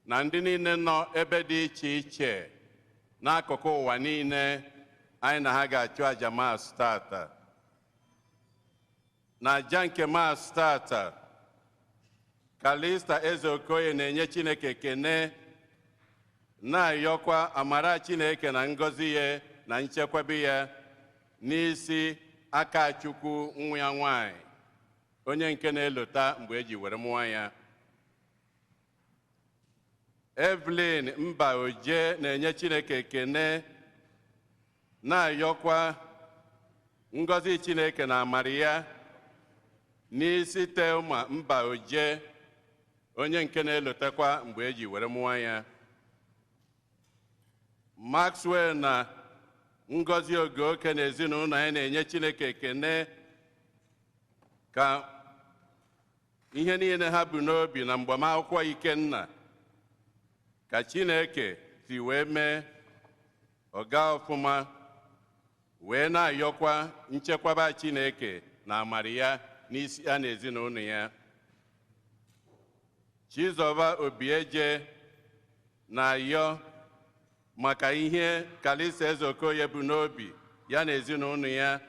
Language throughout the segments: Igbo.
na ndị niile nọ ebe dị iche iche n'akụkụ ụwa niile anyị na ha ga-achụ aja Maasị tata. Na aja nke Maasị tata, Kalista Eze Okoye na-enye Chineke ekene, na-ayọkwa amara Chineke na ngọzi ya na nchekwebe ya n'isi aka Chukwu nwa ya nwanyị, onye nke na-elota mgbe eji were mụọ ya. Evelyn Mba Oje na-enye Chineke ekene, na-ayọkwa ngọzi Chineke na amara ya n'isi Thelma Mba Oje, onye nke na-elotekwa mgbe eji were mụọ ya. Maxwell na ngọzi Ogoke na ezinụlọ ya na-enye Chineke ekene ka ihe niile ha bụ n'obi na mgbamakwụkwọ Ikenna ka Chineke si wee mee ọga ọfụma, wee na-ayọkwa nchekwaba Chineke na amara ya n'isi ya na ezinụlọ ya. Chizọba Obieje na-ayọ maka ihe Kalista Eze Okoye bụ n'obi ya na ezinụlọ ya,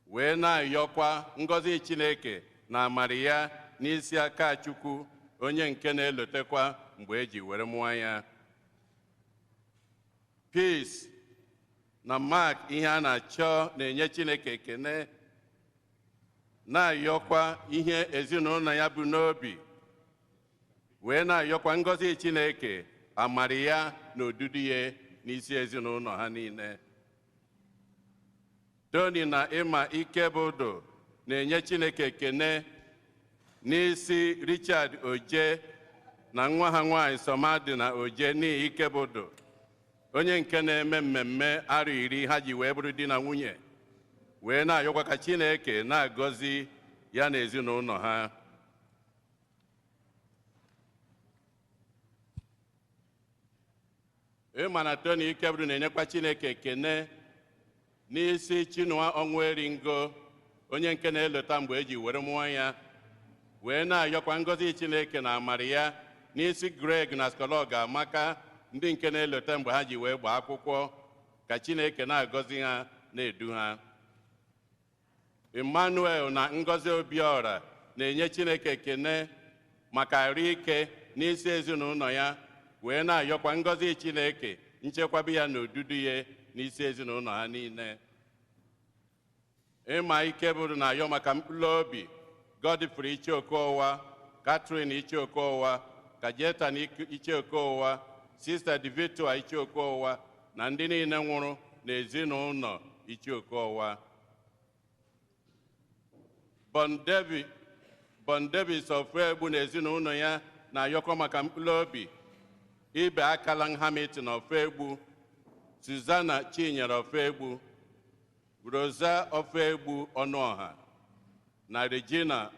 wee na-ayọkwa ngọzi Chineke na amara ya n'isi aka Chukwu, onye nke na-elotekwa mgbe eji were mụọ ya. Peace na Mark ihe a na-achọ na-enye Chineke ekene, na-ayọkwa ihe ezinụlọ ya bụ n'obi, wee na-ayọkwa ngọzi Chineke, amara ya na odudu ya n'isi ezinụlọ ha niile. Tony na Ịma Ikebụdụ na-enye Chineke ekene n'isi Richard Oje na nwa ha nwanyị Somadị na Oje n'ihi Ikebụdụ, onye nke na-eme mmemme arọ 10 ha ji wee bụrụ di na nwunye, wee na-ayọkwa ka Chineke na-agọzi ya na ezinụlọ ha. Ịma na Tony Ikebụdụ na-enyekwa Chineke ekene n'isi Chinua Onweringo, onye nke na-elota mgbe eji were mụọ ya, wee na-ayọkwa ngọzi Chineke na amara ya n'isi Greg na Skologa Amaka, ndị nke na-elota mgbe ha ji wee gbaa akwụkwọ, ka Chineke na-agọzi ha na-edu ha. Emmanuel na Ngọzi Obiora na-enye Chineke ekene maka arụ ike n'isi ezinụlọ ya, wee na-ayọkwa ngọzi Chineke, nchekwaba ya na odudu ya n'isi ezinụlọ ha niile. Ịma Ikebụdụ na-ayọ maka mkpụrụ obi Godfrey Icheokowa, Catherine Icheokowa, Kajetan Icheokowa, Sister Divitua Icheokowa na ndị niile nwụrụ n'ezinụlọ Icheokowa. Bon Davis Ofegbu na ezinụlọ ya na-ayọkwa maka mkpụrụ obi Ibe Akalan Hamilton Ofegbu, Susanna Chinyere Ofegbu, Rosa Ofegbu Ọnụọha na Regina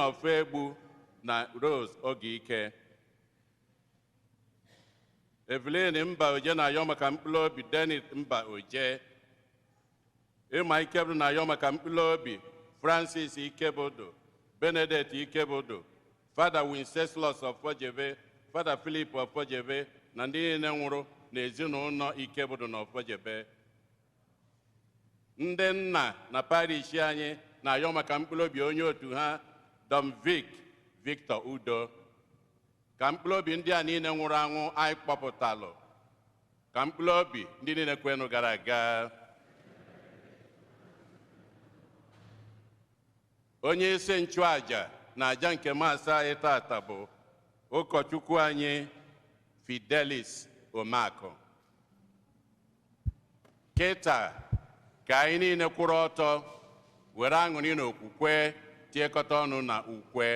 Ofegbu na Rose Ogeike. Evelyn Mba Oje na-ayọ maka mkpụrụ obi Dennis Mba Oje. Ịma Ikebụdụ na-ayọ maka mkpụrụ obi Francis Ikebụdụ, Benedict Ikebụdụ, Father Wenceslaus Ofojebe, Father Philip Ofojebe na ndị niile nwụrụ n'ezinụlọ Ikebụdụ na Ofojebe. Ndị nna na parish anyị na-ayọ maka mkpụrụ obi onye otu ha Dom Victor Udo, ka mkpụrụ obi ndị a niile nwụrụ anwụ anyị kpọpụtalụ, ka mkpụrụ obi ndị niile kwenụ gara aga. Onye isi nchụaja na aja nke Maasị anyị tata bụ ụkọchukwu anyị Fidelis Omakụ. Kịta ka anyị niile kwụrụ ọtọ were aṅụrị na okwukwe tiekọta ọnụ na ukwe.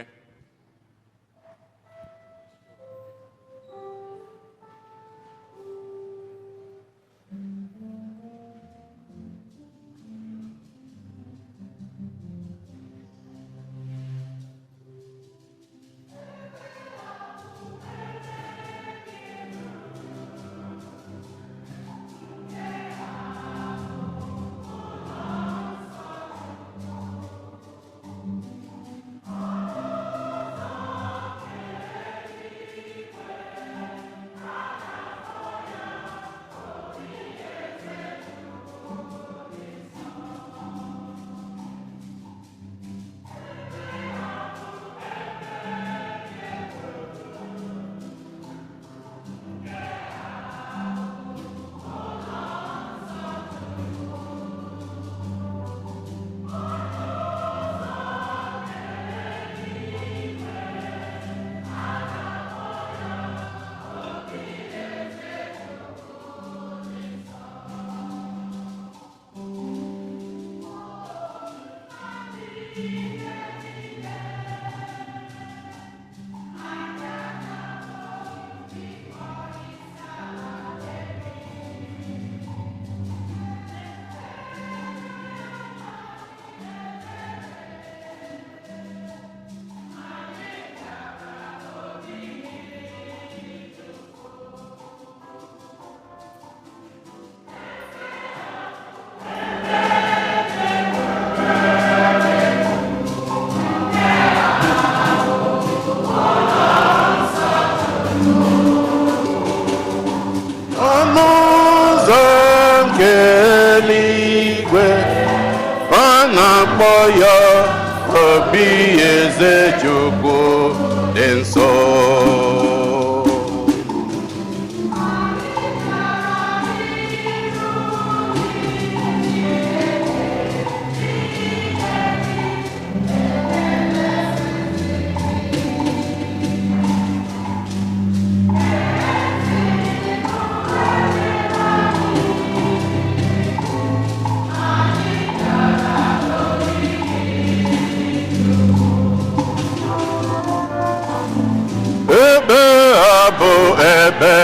ya obi eze Chukwu dị nsọ. Ebe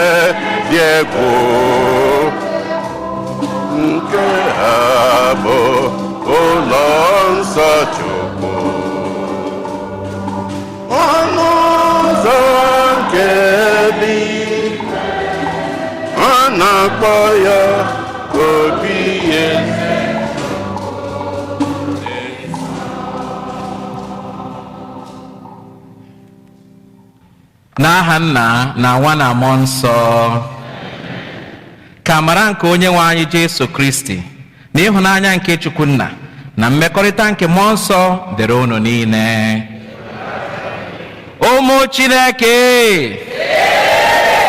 dị egwu nke ha bụ ụlọ nsọ Chukwu, ọnụ ụzọ nke eluigwe, a na-akpọ ya obi eze. N'aha Nna na Nwa na Mmụọ Nsọ. Ka amara nke Onyenwe anyị Jesu Kristi na ịhụnanya nke Chukwu Nna na mmekọrịta nke Mmụọ Nsọ dịrị unu niile. Ụmụ Chineke,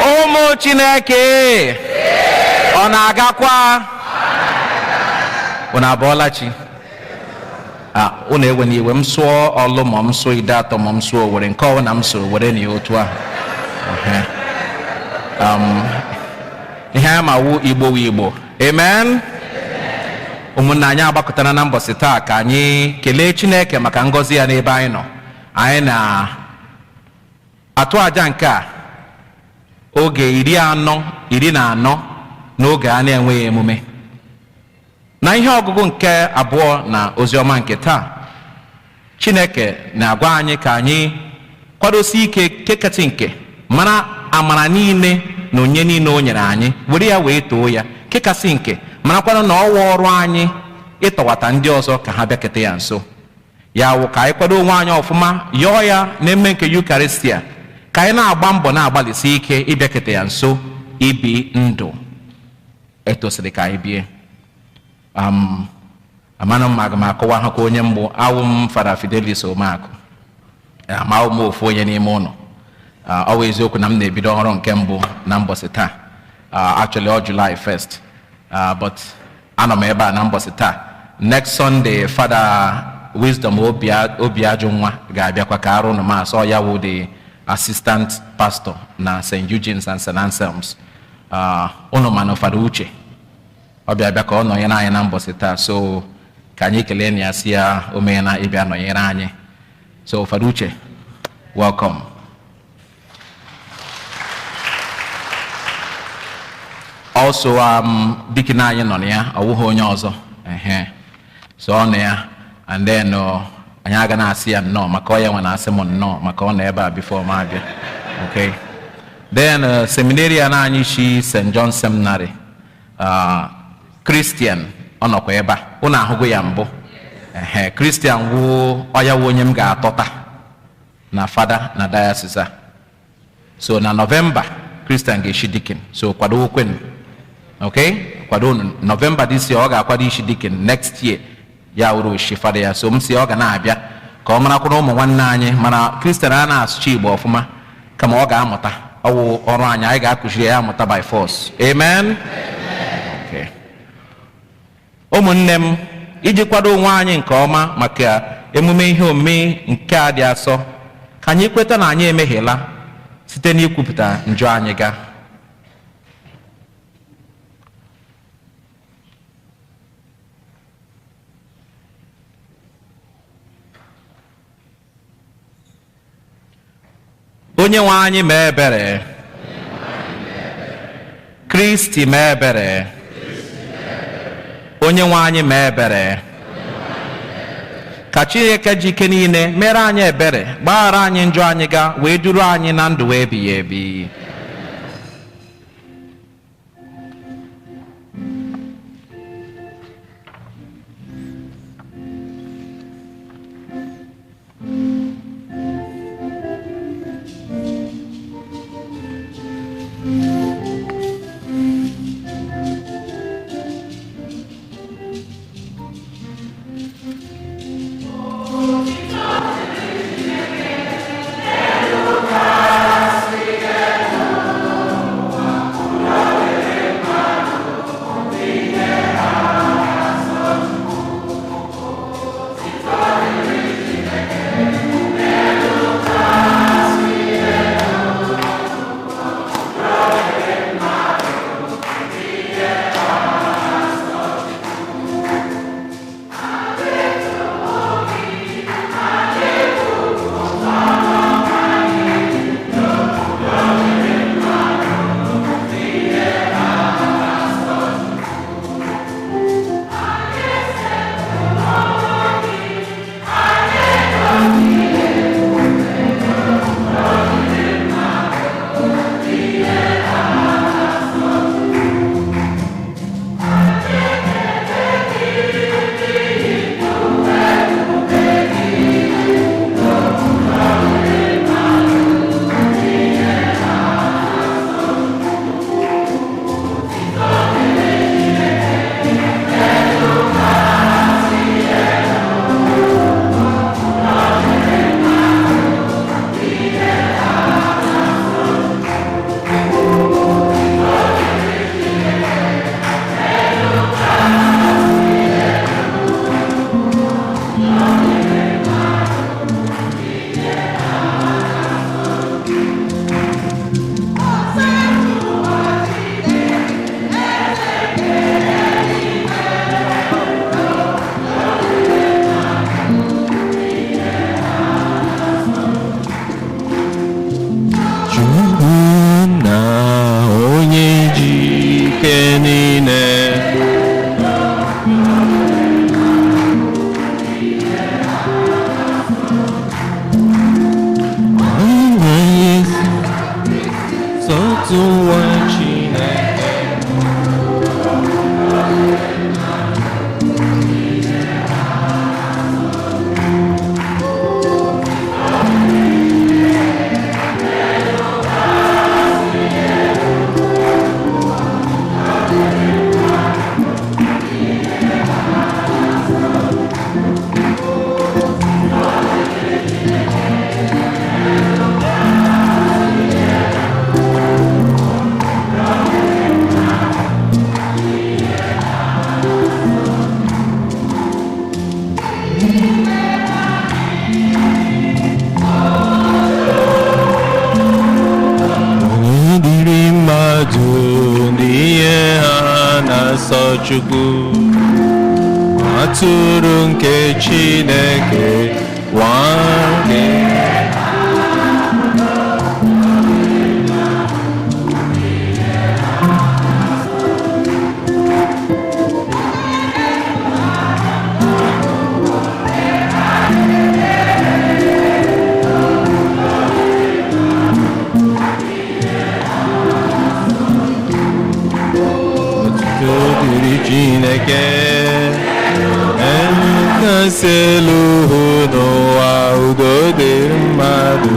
ụmụ Chineke, ọ na-agakwa? Unu abọọla chi? Unu ewe n'iwe m sụọ ọlụ ma m sụọ ide atọ ma m sụọ Owere, nke ọwụ na m sụrụ were na otu ahụ. Ihe a ma wu Igbo wu Igbo. Amen. Ụmụnna anyị agbakọtara na mbọsị taa ka anyị kelee Chineke maka ngọzi ya n'ebe anyị nọ. Anyị na-atụ aja nke a oge 14 n'oge a na-enweghị emume. Na ihe ọgụgụ nke abụọ na oziọma nke taa, Chineke na-agwa anyị ka anyị kwadosi ike kekati nke mara amara niile na onye niile o nyere anyị, were ya wee too ya kekasị nke marakwana na ọwa ọrụ anyị ịtọwata ndị ọzọ ka ha bịakete ya nso. Ya wụ ka anyị kwado onwe anyị ọfụma, yọọ ya n'eme nke Yukaristia, ka anyị na-agba mbọ na-agbalịsi ike ịbịakete ya nso, ibi ndụ etosiri ka anyị bie. Amana m aga m akọwa ha ka onye mbụ awụ m Fada Fidelis Omeakụ, amawụ m ofu onye n'ime ụlọ. Ọ bụ eziokwu na m na-ebido ọhụrụ nke mbụ na mbọsị taa, actually ọ July 1st, but anọ m ebe a na mbọsị taa. Next Sunday Fada Wisdom Obiajunwa ga-abịakwa ka arụ ụnụ maasị. Ọ ya wụ the assistant pastor na St. Eugene's and St. Anselm's. Ụnụ mana Fada Uche ọ bịa ka ọ nọnyere anyị na mbọsị taa, so ka anyị kelee na ya si ya o mee na ịbịa nọnyere anyị. So Fada Uche, welcome. Also dikin anyị nọ na ya, ọ wụghị onye ọzọ. So ọ nọ ya, and then anyị aga na-asị ya nnọọ maka ọ ya nwe na-asị m nnọọ maka ọ nọ ebe a before m abịa. Okay. Then seminarian anyị shi St. John Seminary, Christian ọ nọkwa ebe a. Unu ahụgo ya mbụ. Christian wụ ọya wụ onye m ga-atọta na fada na diocese a. So na November Christian ga-eshi dikin, so kwado okwen. Okay, kwado November this year ọ ga-akwado ishi dikin, next year ya wuru shi fada ya. So m si ọ ga na-abịa ka ọ marakwa ụmụ nwanne anyị, mana Christian a na-asụchi Igbo ọfụma kama ọ ga-amụta. Ọ wụ ọrụ anyị ga-akụziri ya amụta by force. Amen. Okay. Ụmụnne m, iji kwado onwe anyị nke ọma maka emume ihe omume nke a dị asọ, ka anyị kweta na anyị emehiela site n'ikwupụta njọ anyị ga. Onye nwe anyị mee ebere. Kristi mee ebere. Onye nwe anyị mee ebere. Ka Chineke ji ike niile mere anyị ebere, gbaghara anyị njọ anyị ga, wee duru anyị na ndụ ebighị ebi. Chukwu, atụrụ nke Chineke nwanne. Chineke nkasi elu n'ụwa udo dịrị mmadụ.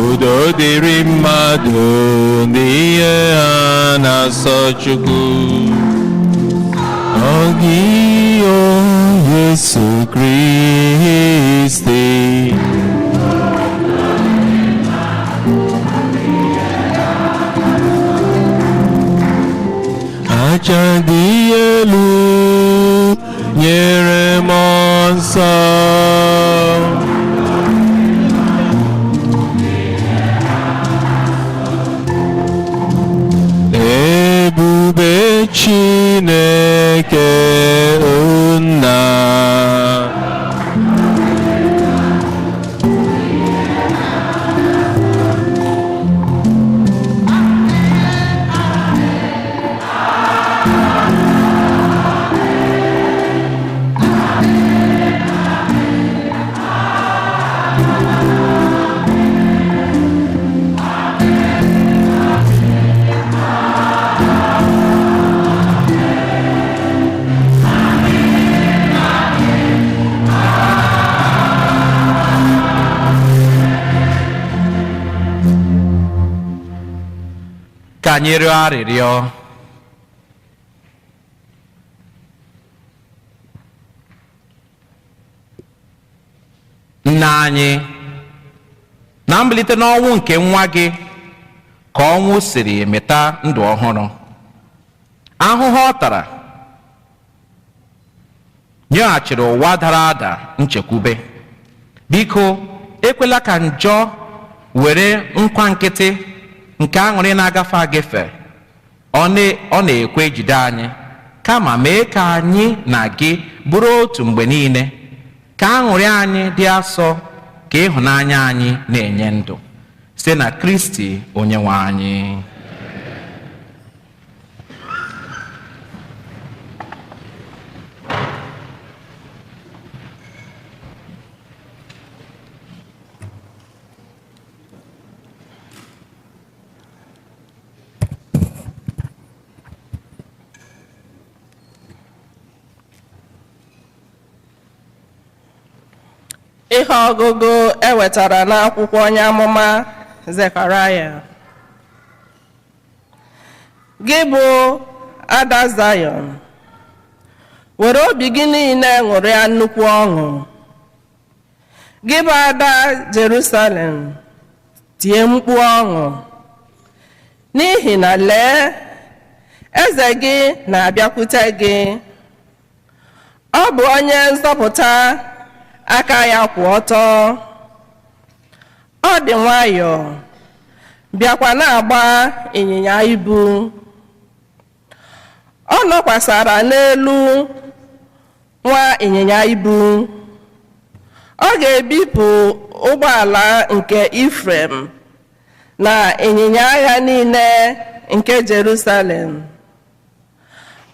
Udo dịrị mmadụ n'ihe ha na-asọ Chukwu. Ọ gị o Yesu Kristi, aja dị elu nyere m nsọ. Chineke nna, ka anyị rịọ arịrịọ. Nna anyị, na mbilite n'ọnwụ nke nwa gị ka ọnwụ siri mịta ndụ ọhụrụ, ahụhụ ọ tara nyeghachiri ụwa dara ada nchekwube. Biko ekwela ka njọ were nkwa nkịtị nke aṅụrị na-agafe agafe ọ na-ekwe jide anyị, kama mee ka anyị na gị bụrụ otu mgbe niile, ka aṅụrị anyị dị asọ, ka ịhụnanya anyị na-enye ndụ, site na Kristi Onyenwe anyị. Ihe ọgụgụ ewetara n'akwụkwọ onye amụma Zekaraya. Gị bụ Ada Zayọn, were obi gị niile ṅụrịa nnukwu ọṅụ. Gị bụ Ada Jerusalem, tie mkpu ọṅụ, n'ihi na lee, eze gị na-abịakwute gị. Ọ bụ onye nzọpụta, aka ya kwụ ọtọ. Ọ dị nwayọọ, bịakwa na-agba ịnyịnya ibu. Ọ nọkwasara n'elu nwa ịnyịnya ibu. Ọ ga-ebipụ ụgbọala nke Ifrem na ịnyịnya agha niile nke Jerusalem.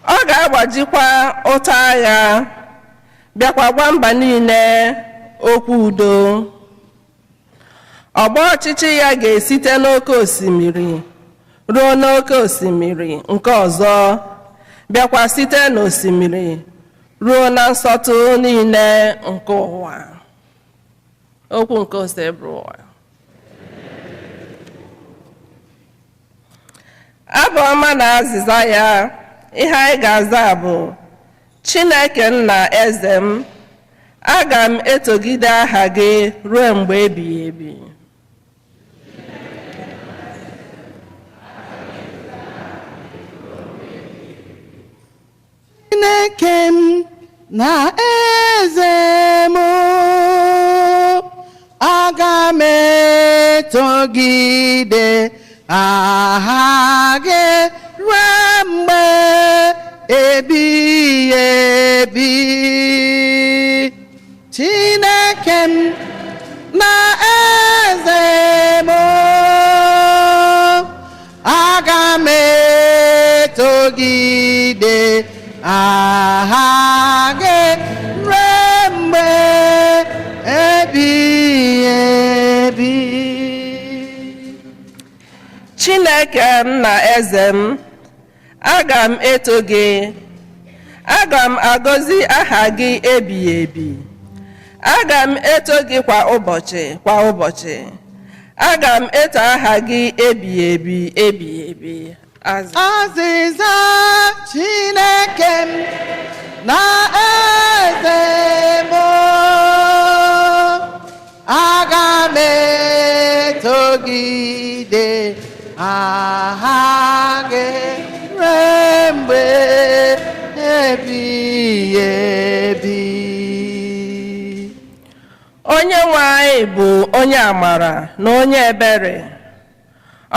Ọ ga-agbajikwa ụta agha, bịakwa gwa mba niile okwu udo. Ọgbọ ọchịchị ya ga-esite n'oké osimiri ruo n'oké osimiri nke ọzọ, bịakwa site n'osimiri ruo na nsọtụ niile nke ụwa. okwu nke ose bụ abụ ọma na azịza ya. Ihe anyị ga-aza bụ Chineke nna eze m, aga m etogide aha gị ruo mgbe ebighị ebi. Chineke m na eze m, aga m etogide aha gị ruo mgbe ebighị ebi. Chineke m na eze m, aga m etogide aha gị ruo mgbe ebighị ebi. Chineke nna eze m, aga m eto gị, aga m agọzi aha gị ebighị ebi. Aga m eto gị kwa ụbọchị kwa ụbọchị. Aga m eto aha gị ebighị ebi ebighị ebi. Azịza Chineke m na eze m, aga m etogide aha gị ruo mgbe ebighị ebi. Onye nwe anyị bụ onye amara na onye ebere.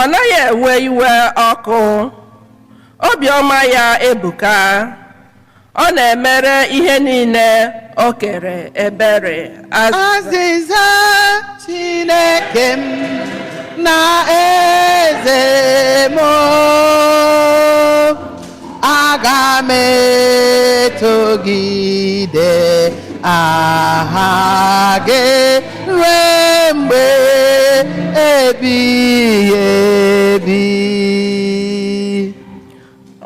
Ọ naghị ewe iwe ọkụ. Obiọma ya ebuka. Ọ na-emere ihe niile o kere ebere. Azịza Chineke m na eze m, aga m etogide aha gị ruo mgbe ebighị ebi.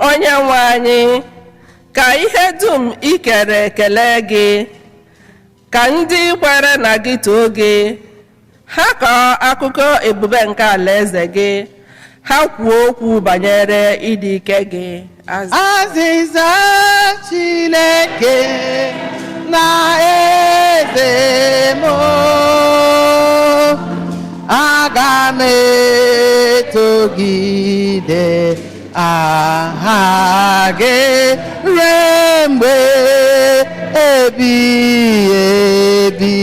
Onye nwe anyị, ka ihe dum i kere ekele gị, ka ndị kwere na gị too gị, ha kọọ akụkọ ebube nke alaeze gị, ha kwuo okwu banyere ịdị ike gị. Azịza Chineke na eze m, aga m etogide aha gị ruo mgbe ebighị ebi.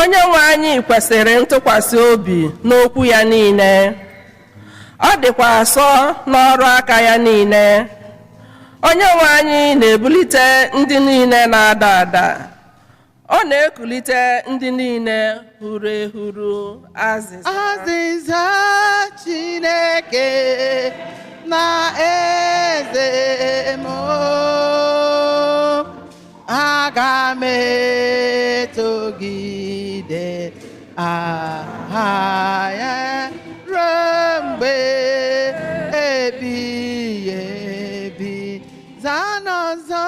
Onye nwe anyị kwesịrị ntụkwasị obi n'okwu ya niile. Ọ dịkwa asọ n'ọrụ aka ya niile. Onye nwe anyị na-ebulite ndị niile na-ada ada. Ọ na-ekulite ndị niile huru ehuru. Azịza Chineke na eze m, aga m etogide aha ya ruo mgbe ebighị ebi. Zana ọzọ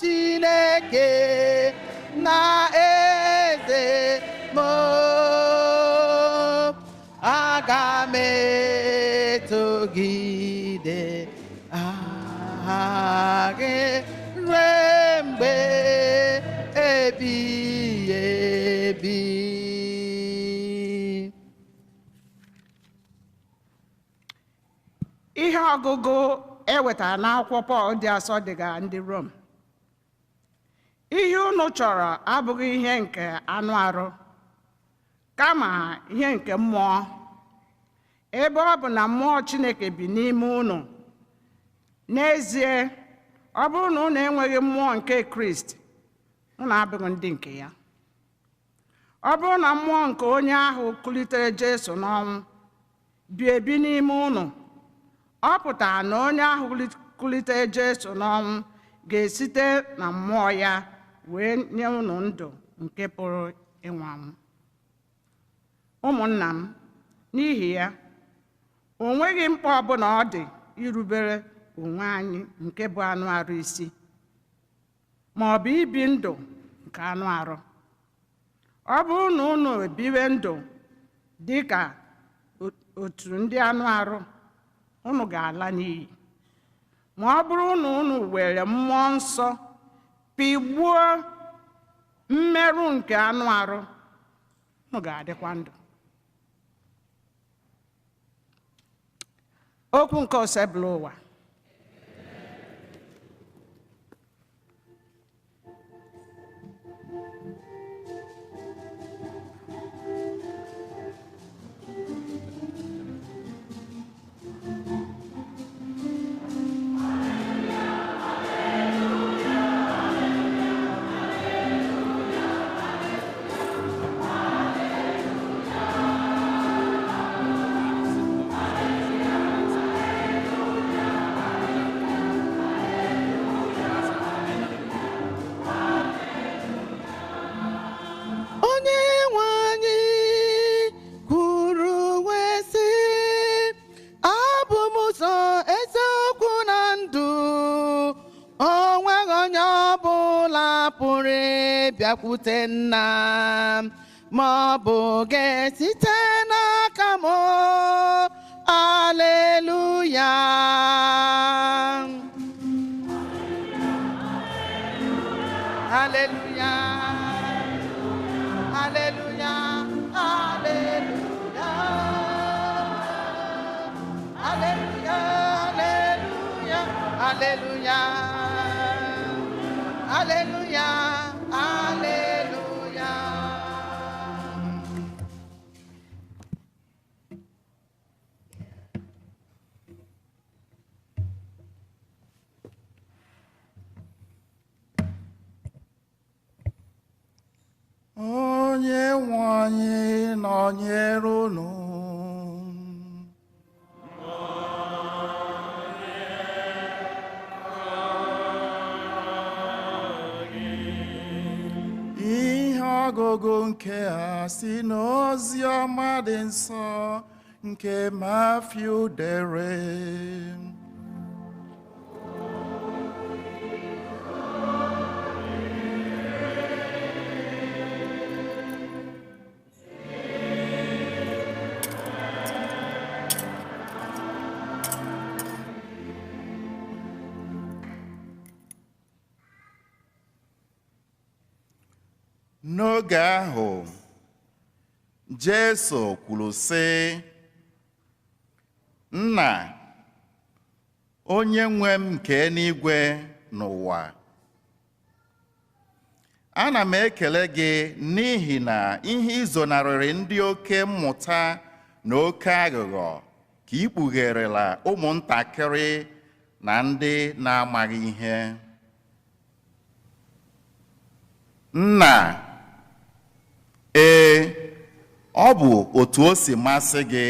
Chineke na eze m, aga m etogide aha gị ruo mgbe ebighị ebi. Ihe ọgụgụ ewetara n'akwụkwọ Pọl dị asọ dịgara ndị Rom. Ihe unu chọrọ abụghị ihe nke anụ arụ, kama ihe nke mmụọ. Ebe ọ bụ na mmụọ Chineke bi n'ime unu. N'ezie, ọ bụrụ na unu enweghị mmụọ nke Kraịst, unu abụghị ndị nke ya. Ọ bụrụ na mmụọ nke onye ahụ kulitere Jesu n'ọnwụ bi ebi n'ime unu, ọ pụtara na onye ahụ kulitere Jesu n'ọnwụ ga-esite na mmụọ ya wee nye unu ndụ nke pụrụ ịnwụ anwụ. Ụmụnna m, n'ihi ya, o nweghị mkpa ọbụla ọ dị irubere onwe anyị nke bụ anụ arụ isi, ma ọ bụ ibi ndụ nke anụ arụ. Ọ bụrụ na unu ebiwe ndụ dị ka otu ndị anụ arụ, unu ga-ala n'iyi. Ma ọ bụrụ na unu were mmụọ nsọ pigbuo mmerụ nke anụ arụ, unu ga-adịkwa ndụ. Okwu nke osebụla ụwa. Bịakwute nna ma ọ bụ ga-esite n'aka m. Aleluya. Aleluya. Aleluya. Aleluya. Aleluya. Aleluya. Aleluya. Aleluya. Aleluya. Onye nwe anyị nọnyere unu. Ọgụgụ nke a si n'ozi ọma dị nsọ nke Mafiu dere. N'oge ahụ, Jesu kwuru sị, Nna, onye nwe m nke eluigwe n'ụwa, ana m ekele gị n'ihi na ihe izonarịrị ndị oke mmụta na oke aghụghọ ka ị kpugherela ụmụntakịrị na ndị na-amaghị ihe. Nna, ee, ọ bụ otu o si masị gị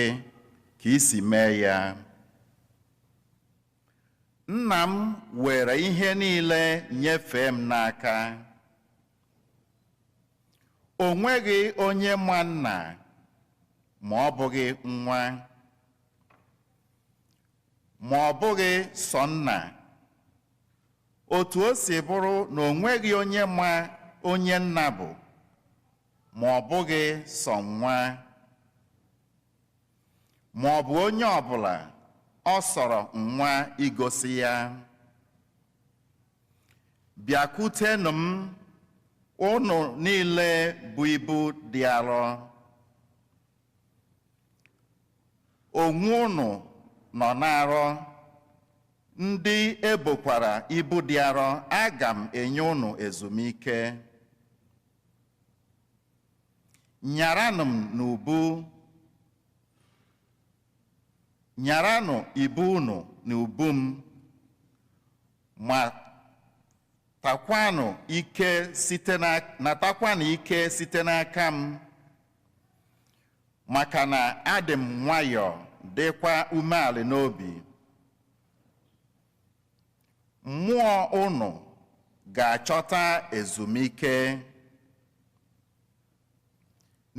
ka ị si mee ya. Nna m were ihe niile nyefee m n'aka. O nweghị onye ma nna ma ọ bụghị nwa, ma ọ bụghị sọ nna. Otu o si bụrụ na o nweghị onye ma onye nna bụ ma ọ bụghị sọ nwa, ma ọ bụ onye ọbụla ọ sọrọ nwa igosi ya. Bịakwutenụ m, unu niile bụ ibu dị arọ, onwe unu nọ n'arọ, ndị ebokwara ibu dị arọ, aga m enye unu ezumike. Nyaranụ m n'ubu, nyaranụ ibu unu n'ubu m, ma natakwanụ ike site n'aka m, maka na adị m nwayọọ dịkwa umeala n'obi. Mmụọ unu ga-achọta ezumike.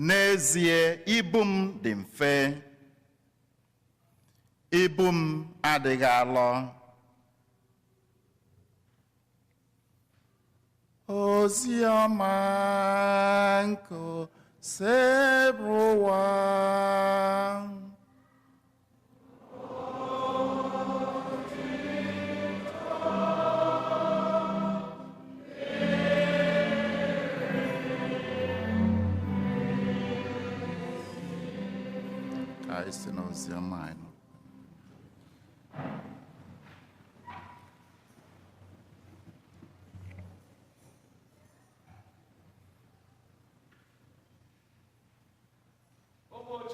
N'ezie, ibu m dị mfe, ibu m adịghị arọ. ozi ọma nke sebụ ụwa. Ka anyị si n'ozi ọma anyị nọ.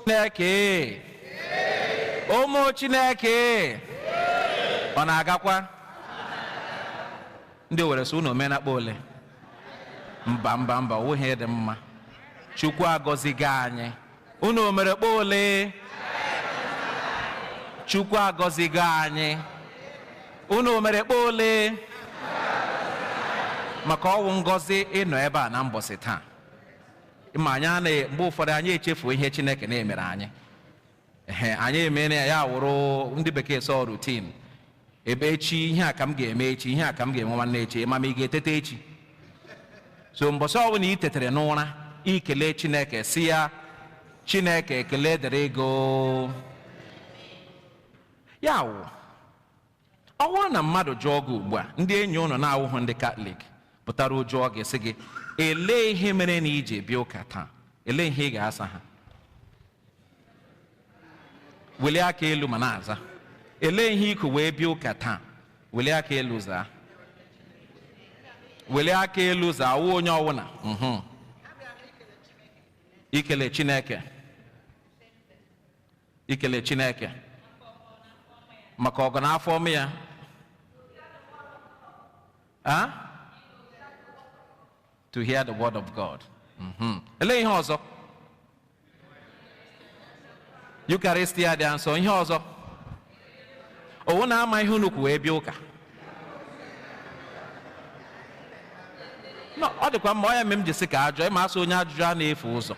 Chineke ụmụ Chineke ọ na-agakwa ndị were so unu omenakpa ole mba onweghị dị mma. Chukwu agọzigo anyị. Unu omere kpa ole? Chukwu agọzigo anyị. Unu omere kpa ole? Maka ọwụ ngọzi ịnọ ebe a na mbọsị taa. Ma anyị mgbe ụfọdụ anyị echefu ihe Chineke na-emere anyị. Anyị emere ya wụrụ ndị bekee sọ rutin. Ebe echi ihe a ka m ga-eme echi, ihe a ka m ga-eme nwanne echi, ma ị ga-etete echi. So mbọsị ọbụla na ị tetere n'ụra ikele Chineke si ya Chineke ekele dịrị ego. Ya wụ ọnwụ na mmadụ jụọ gị ugbu a, ndị enyi ụnụ na-awụghị ndị Katọlik pụtara ụjọ gị sị gị elee ihe mere na ije bịa ụka taa, elee ihe ị ga-asa ha? Welie aka elu ma na-aza. Elee ihe iku wee bịa ụka taa? Welie aka elu zaa. Welie aka elu zaa wụ onye ọwụna. Ikele Chineke. Ikele Chineke maka ọgọ n'afọ ọma ya. To hear the word of God. Elee ihe ọzọ? Eucharistia dị nsọ. Ihe ọzọ? Owu na-ama ihe unu kwu wee bịa ụka. Ọ dịkwa mma, ọ ya mere m ji sị ka ajọ ịma asị onye ajụjụ a na-efu ụzọ.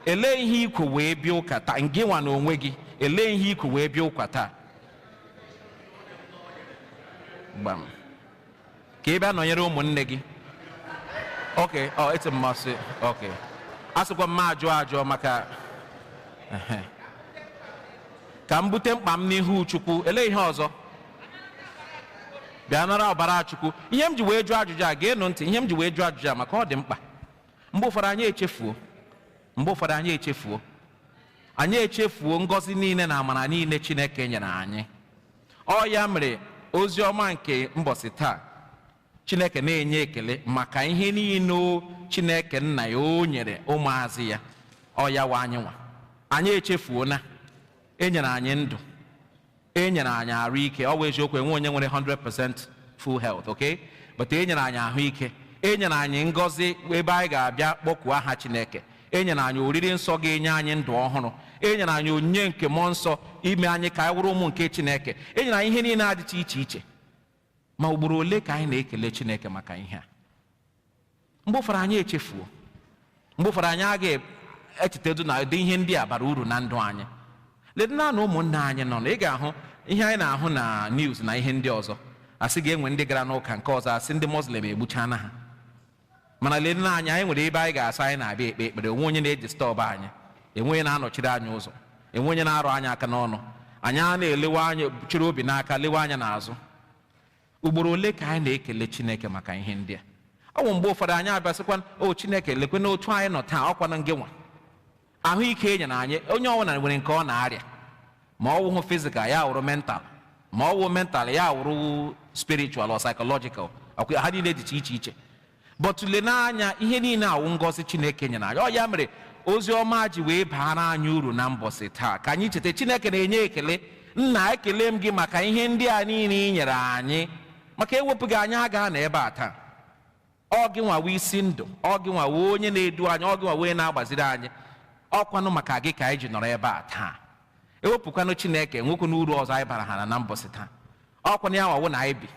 Elee ihe ikwu wee bịa ụka taa? Ngị nwa na onwe gị, elee ihe ikwu wee bịa ụka taa? Gbam. Ka ị bịa nọnyere ụmụnne gị. Okay, it's a must. Okay. Asịkwa m ajụ maka ka m bute mkpa m n'ihu Chukwu. Elee ihe ọzọ? Bịa nara ọbara Chukwu. Ihe m ji wee jụọ ajụjụ a, ga-enụ ntị. Ihe m ji wee jụọ ajụjụ a maka ọ dị mkpa. Mgbe ụfọdụ anyị echefuo ngọzi niile na amara niile Chineke nyere anyị. Ọ ya mere ozi ọma nke mbọsị taa Chineke na-enye ekele maka ihe niile Chineke nna ya o nyere ụmụazị ya. Ọ ya wa anyị nwa. Anyị echefuo na enyere anyị ndụ, enyere anyị arụ ike. Ọ wụ eziokwu, enwe onye nwere 100% full health, okay? But enyere anyị ahụ ike, enyere anyị ngọzi ebe anyị ga-abịa kpọkuo aha Chineke. Enyere anyị oriri nsọ ga-enye anyị ndụ ọhụrụ. Enyere anyị onyinye nke mmụọ nsọ ime anyị ka anyị wụrụ ụmụ nke Chineke. Enyere anyị ihe niile adịcha iche iche. Ma ugboro ole ka anyị na-ekele Chineke maka ihe a? Mgbe ụfọdụ anyị echefuo. Mgbe ụfọdụ anyị agaghị echetadu na ụdị ihe ndị a bara uru na ndụ anyị. Ledina na ụmụnne anyị nọ na ị ga-ahụ ihe anyị na-ahụ na news na ihe ndị ọzọ. Asị ga-enwe ndị gara n'ụka nke ọzọ, asị ndị Muslim egbuchana ha. Mana ledina anyị nwere ebe anyị ga-asa anyị na-abịa ekpe ekpere. Onwe onye na-edistọb anyị, enwe onye na-anọchiri anyị ụzọ, enwe onye na-arụ anyị aka n'ọnụ. Anyị a na-elewe anya, chiri obi n'aka, lewe anya n'azụ. Ugboro ole ka anyị na-ekele Chineke maka ihe ndị a? Ọ bụ mgbe ụfọdụ anyị abịasịkwa, o Chineke lekwe n'otu anyị nọ taa, ọkwana ngị nwa. Ahụike enyere anyị, onye ọbụla nwere nke ọ na-arịa. Ma ọ wụhụ physical, ya wụrụ mental. Ma ọ wụ mental, ya wụrụ spiritual or psychological. Ha niile dịcha iche iche. But tụlee n'anya ihe niile awụ ngọzi Chineke nyere anyị. Ọ ya mere ozi ọma ji wee baara anyị uru na mbọsị taa. Ka anyị cheta Chineke na-enye ekele. Nna, ekele m gị maka ihe ndị a niile ị nyere anyị. Maka ewepụghị anyị agaghị na ebe a taa. Ọ gị nwawo isi ndụ, ọ gị nwawo onye na-edu anyị, ọ gị nwawo onye na-agbaziri anyị. Ọkwanụ maka gị ka anyị ji nọrọ ebe a taa. Ewepụkwanụ Chineke nwekwu n'uru ọzọ anyị bara ha na mbọsị taa. Ọkwanụ ya nwawo na anyị bi.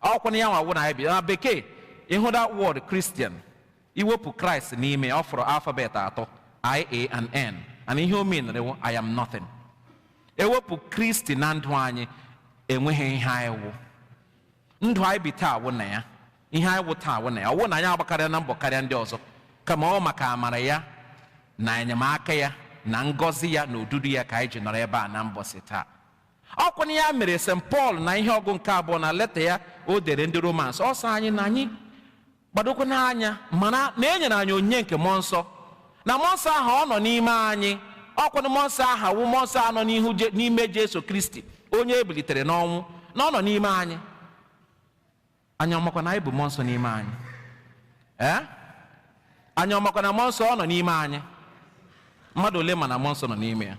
Ọkwanụ ya nwawo na anyị bi. Na bekee, ịhụ that word Christian, iwepụ Christ n'ime, ọ fọrọ alphabet atọ, I, A, and N. And ihe o meanere I am nothing. Ewepụ Kristi na ndụ anyị, enweghị ihe anyị wụ. Ndụ anyị bi taa wụ na ya. ihe anyị wụ taa wụ na ya ọwụ na anyị agbakarịa na mbọ karịa ndị ọzọ, kama ọ maka amara ya na enyemaka ya na ngọzi ya na odudu ya ka anyị ji nọrọ ebe a na mbọsị taa. Ọkwa ya mere St. Paul na ihe ọgụ nke abụọ na leta ya o dere ndị Romans, ọ sị anyị na anyị gbadokwa n'anya mana na enyere anyị onyinye nke mmụọ nsọ, na mmụọ nsọ ahụ ọ nọ n'ime anyị. Ọkwa mmụọ nsọ ahụ wụ mmụọ nsọ anọ n'ime Jesu Kristi onye ebilitere n'ọnwụ, na ọ nọ n'ime anyị. Anyị ọmakwa na anyị bụ mmụọ nsọ n'ime anyị? Anyị ọmakwa na mmụọ nsọ ọ nọ n'ime anyị? Mmadụ ole ma na mmụọ nsọ nọ n'ime ya?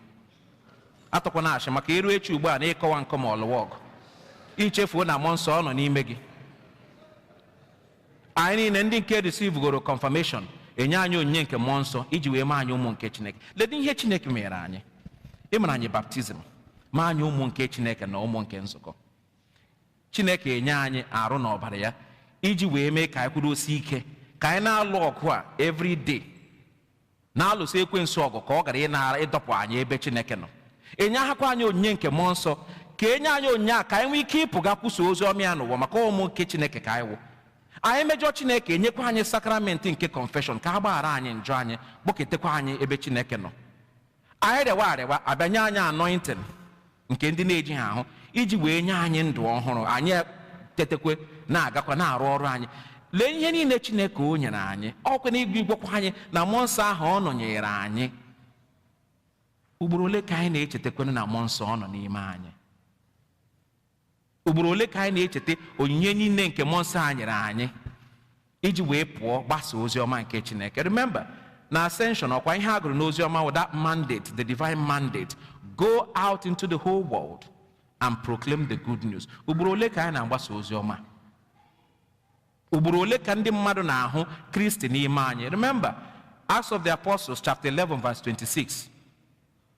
Atọkwa na ashị maka iru echi ugbu a na ịkọwa nkọ ma ọlụwa ọgụ ichefuo na mmụọ nsọ ọ nọ n'ime gị. Anyị niile ndị nke resivgoro confirmation enye anyị onyinye nke mmụọ nsọ iji wee mee anyị ụmụ nke Chineke. Ledị ihe Chineke mere anyị, ịmara anyị baptizim, mee anyị ụmụ nke Chineke na ụmụ nke nzukọ. Chineke enye anyị arụ na ọbara ya iji wee mee ka anyị kwudosie ike, ka anyị na-alụ ọgụ a every day, na-alụso ekwensu ọgụ ka ọ gara ịdọpụ anyị ebe Chineke nọ. Enye ahakwa anyị onyinye nke mmụọ nsọ ka enye anyị onyinye a ka anyị nwee ike ịpụga kwusa ozi ọma ya n'ụwa maka ụmụ nke Chineke ka anyị wụ. Anyị mejọ Chineke enyekwa anyị sakramenti nke confession ka a gbaghara anyị njọ anyị, kpọketekwa anyị ebe Chineke nọ. Anyị rewa arịwa abịanye anyị anointing nke ndị na-ejighị ahụ iji wee nye anyị ndụ ọhụrụ, anyị tetekwe na-agakwa na-arụ ọrụ anyị. Lee ihe niile Chineke o nyere anyị, ọkwa na igwe igwekwa anyị na mmụọ nsọ ahụ ọ nọnyere anyị. Ugboro ole ka anyị na-echetakwanụ na mmụọ nsọ ọ nọ n'ime anyị? Ugboro ole ka anyị na-echeta onyinye niile nke mmụọ nsọ a nyere anyị iji wee pụọ gbasa ozi ọma nke Chineke? Remember na ascension ọkwa ihe a gụrụ n'ozi ọma with that mandate, the divine mandate, go out into the whole world and proclaim the good news. Ugboro ole ka anyị na-agbasa ozi ọma? Ugboro ole ka ndị mmadụ na-ahụ Kristi n'ime anyị? Remember Acts of the Apostles chapter 11 verse 26.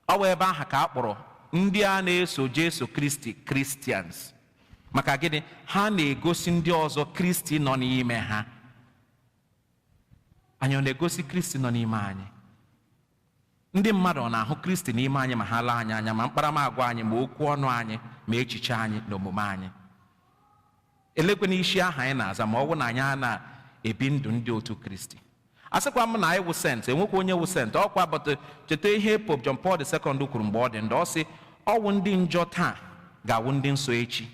Ọ wụ ebe ahụ ka a kpọrọ ndị a na-eso Jesu Kristi Christians. Maka gịnị? Ha na-egosi ndị ọzọ Kristi nọ n'ime ha. Anyị ọ na-egosi Kristi nọ n'ime anyị? Ndị mmadụ ọ na-ahụ Kristi n'ime anyị ma ha lee anyị anya, ma mkparamagwa anyị, ma okwu ọnụ anyị, ma echiche anyị na omume anyị? Elekwana isi aha anyị na-aza ma ọ bụ na anyị a na-ebi ndụ ndị otu Kristi. A sịkwa m na anyị wụ sent, enwekwa onye wụ sent. Ọkwa bụtụ cheta ihe Pope John Paul II kwuru mgbe ọ dị ndụ, ọ sị ọwụ ndị njọ taa ga-awụ ndị nsọ echi.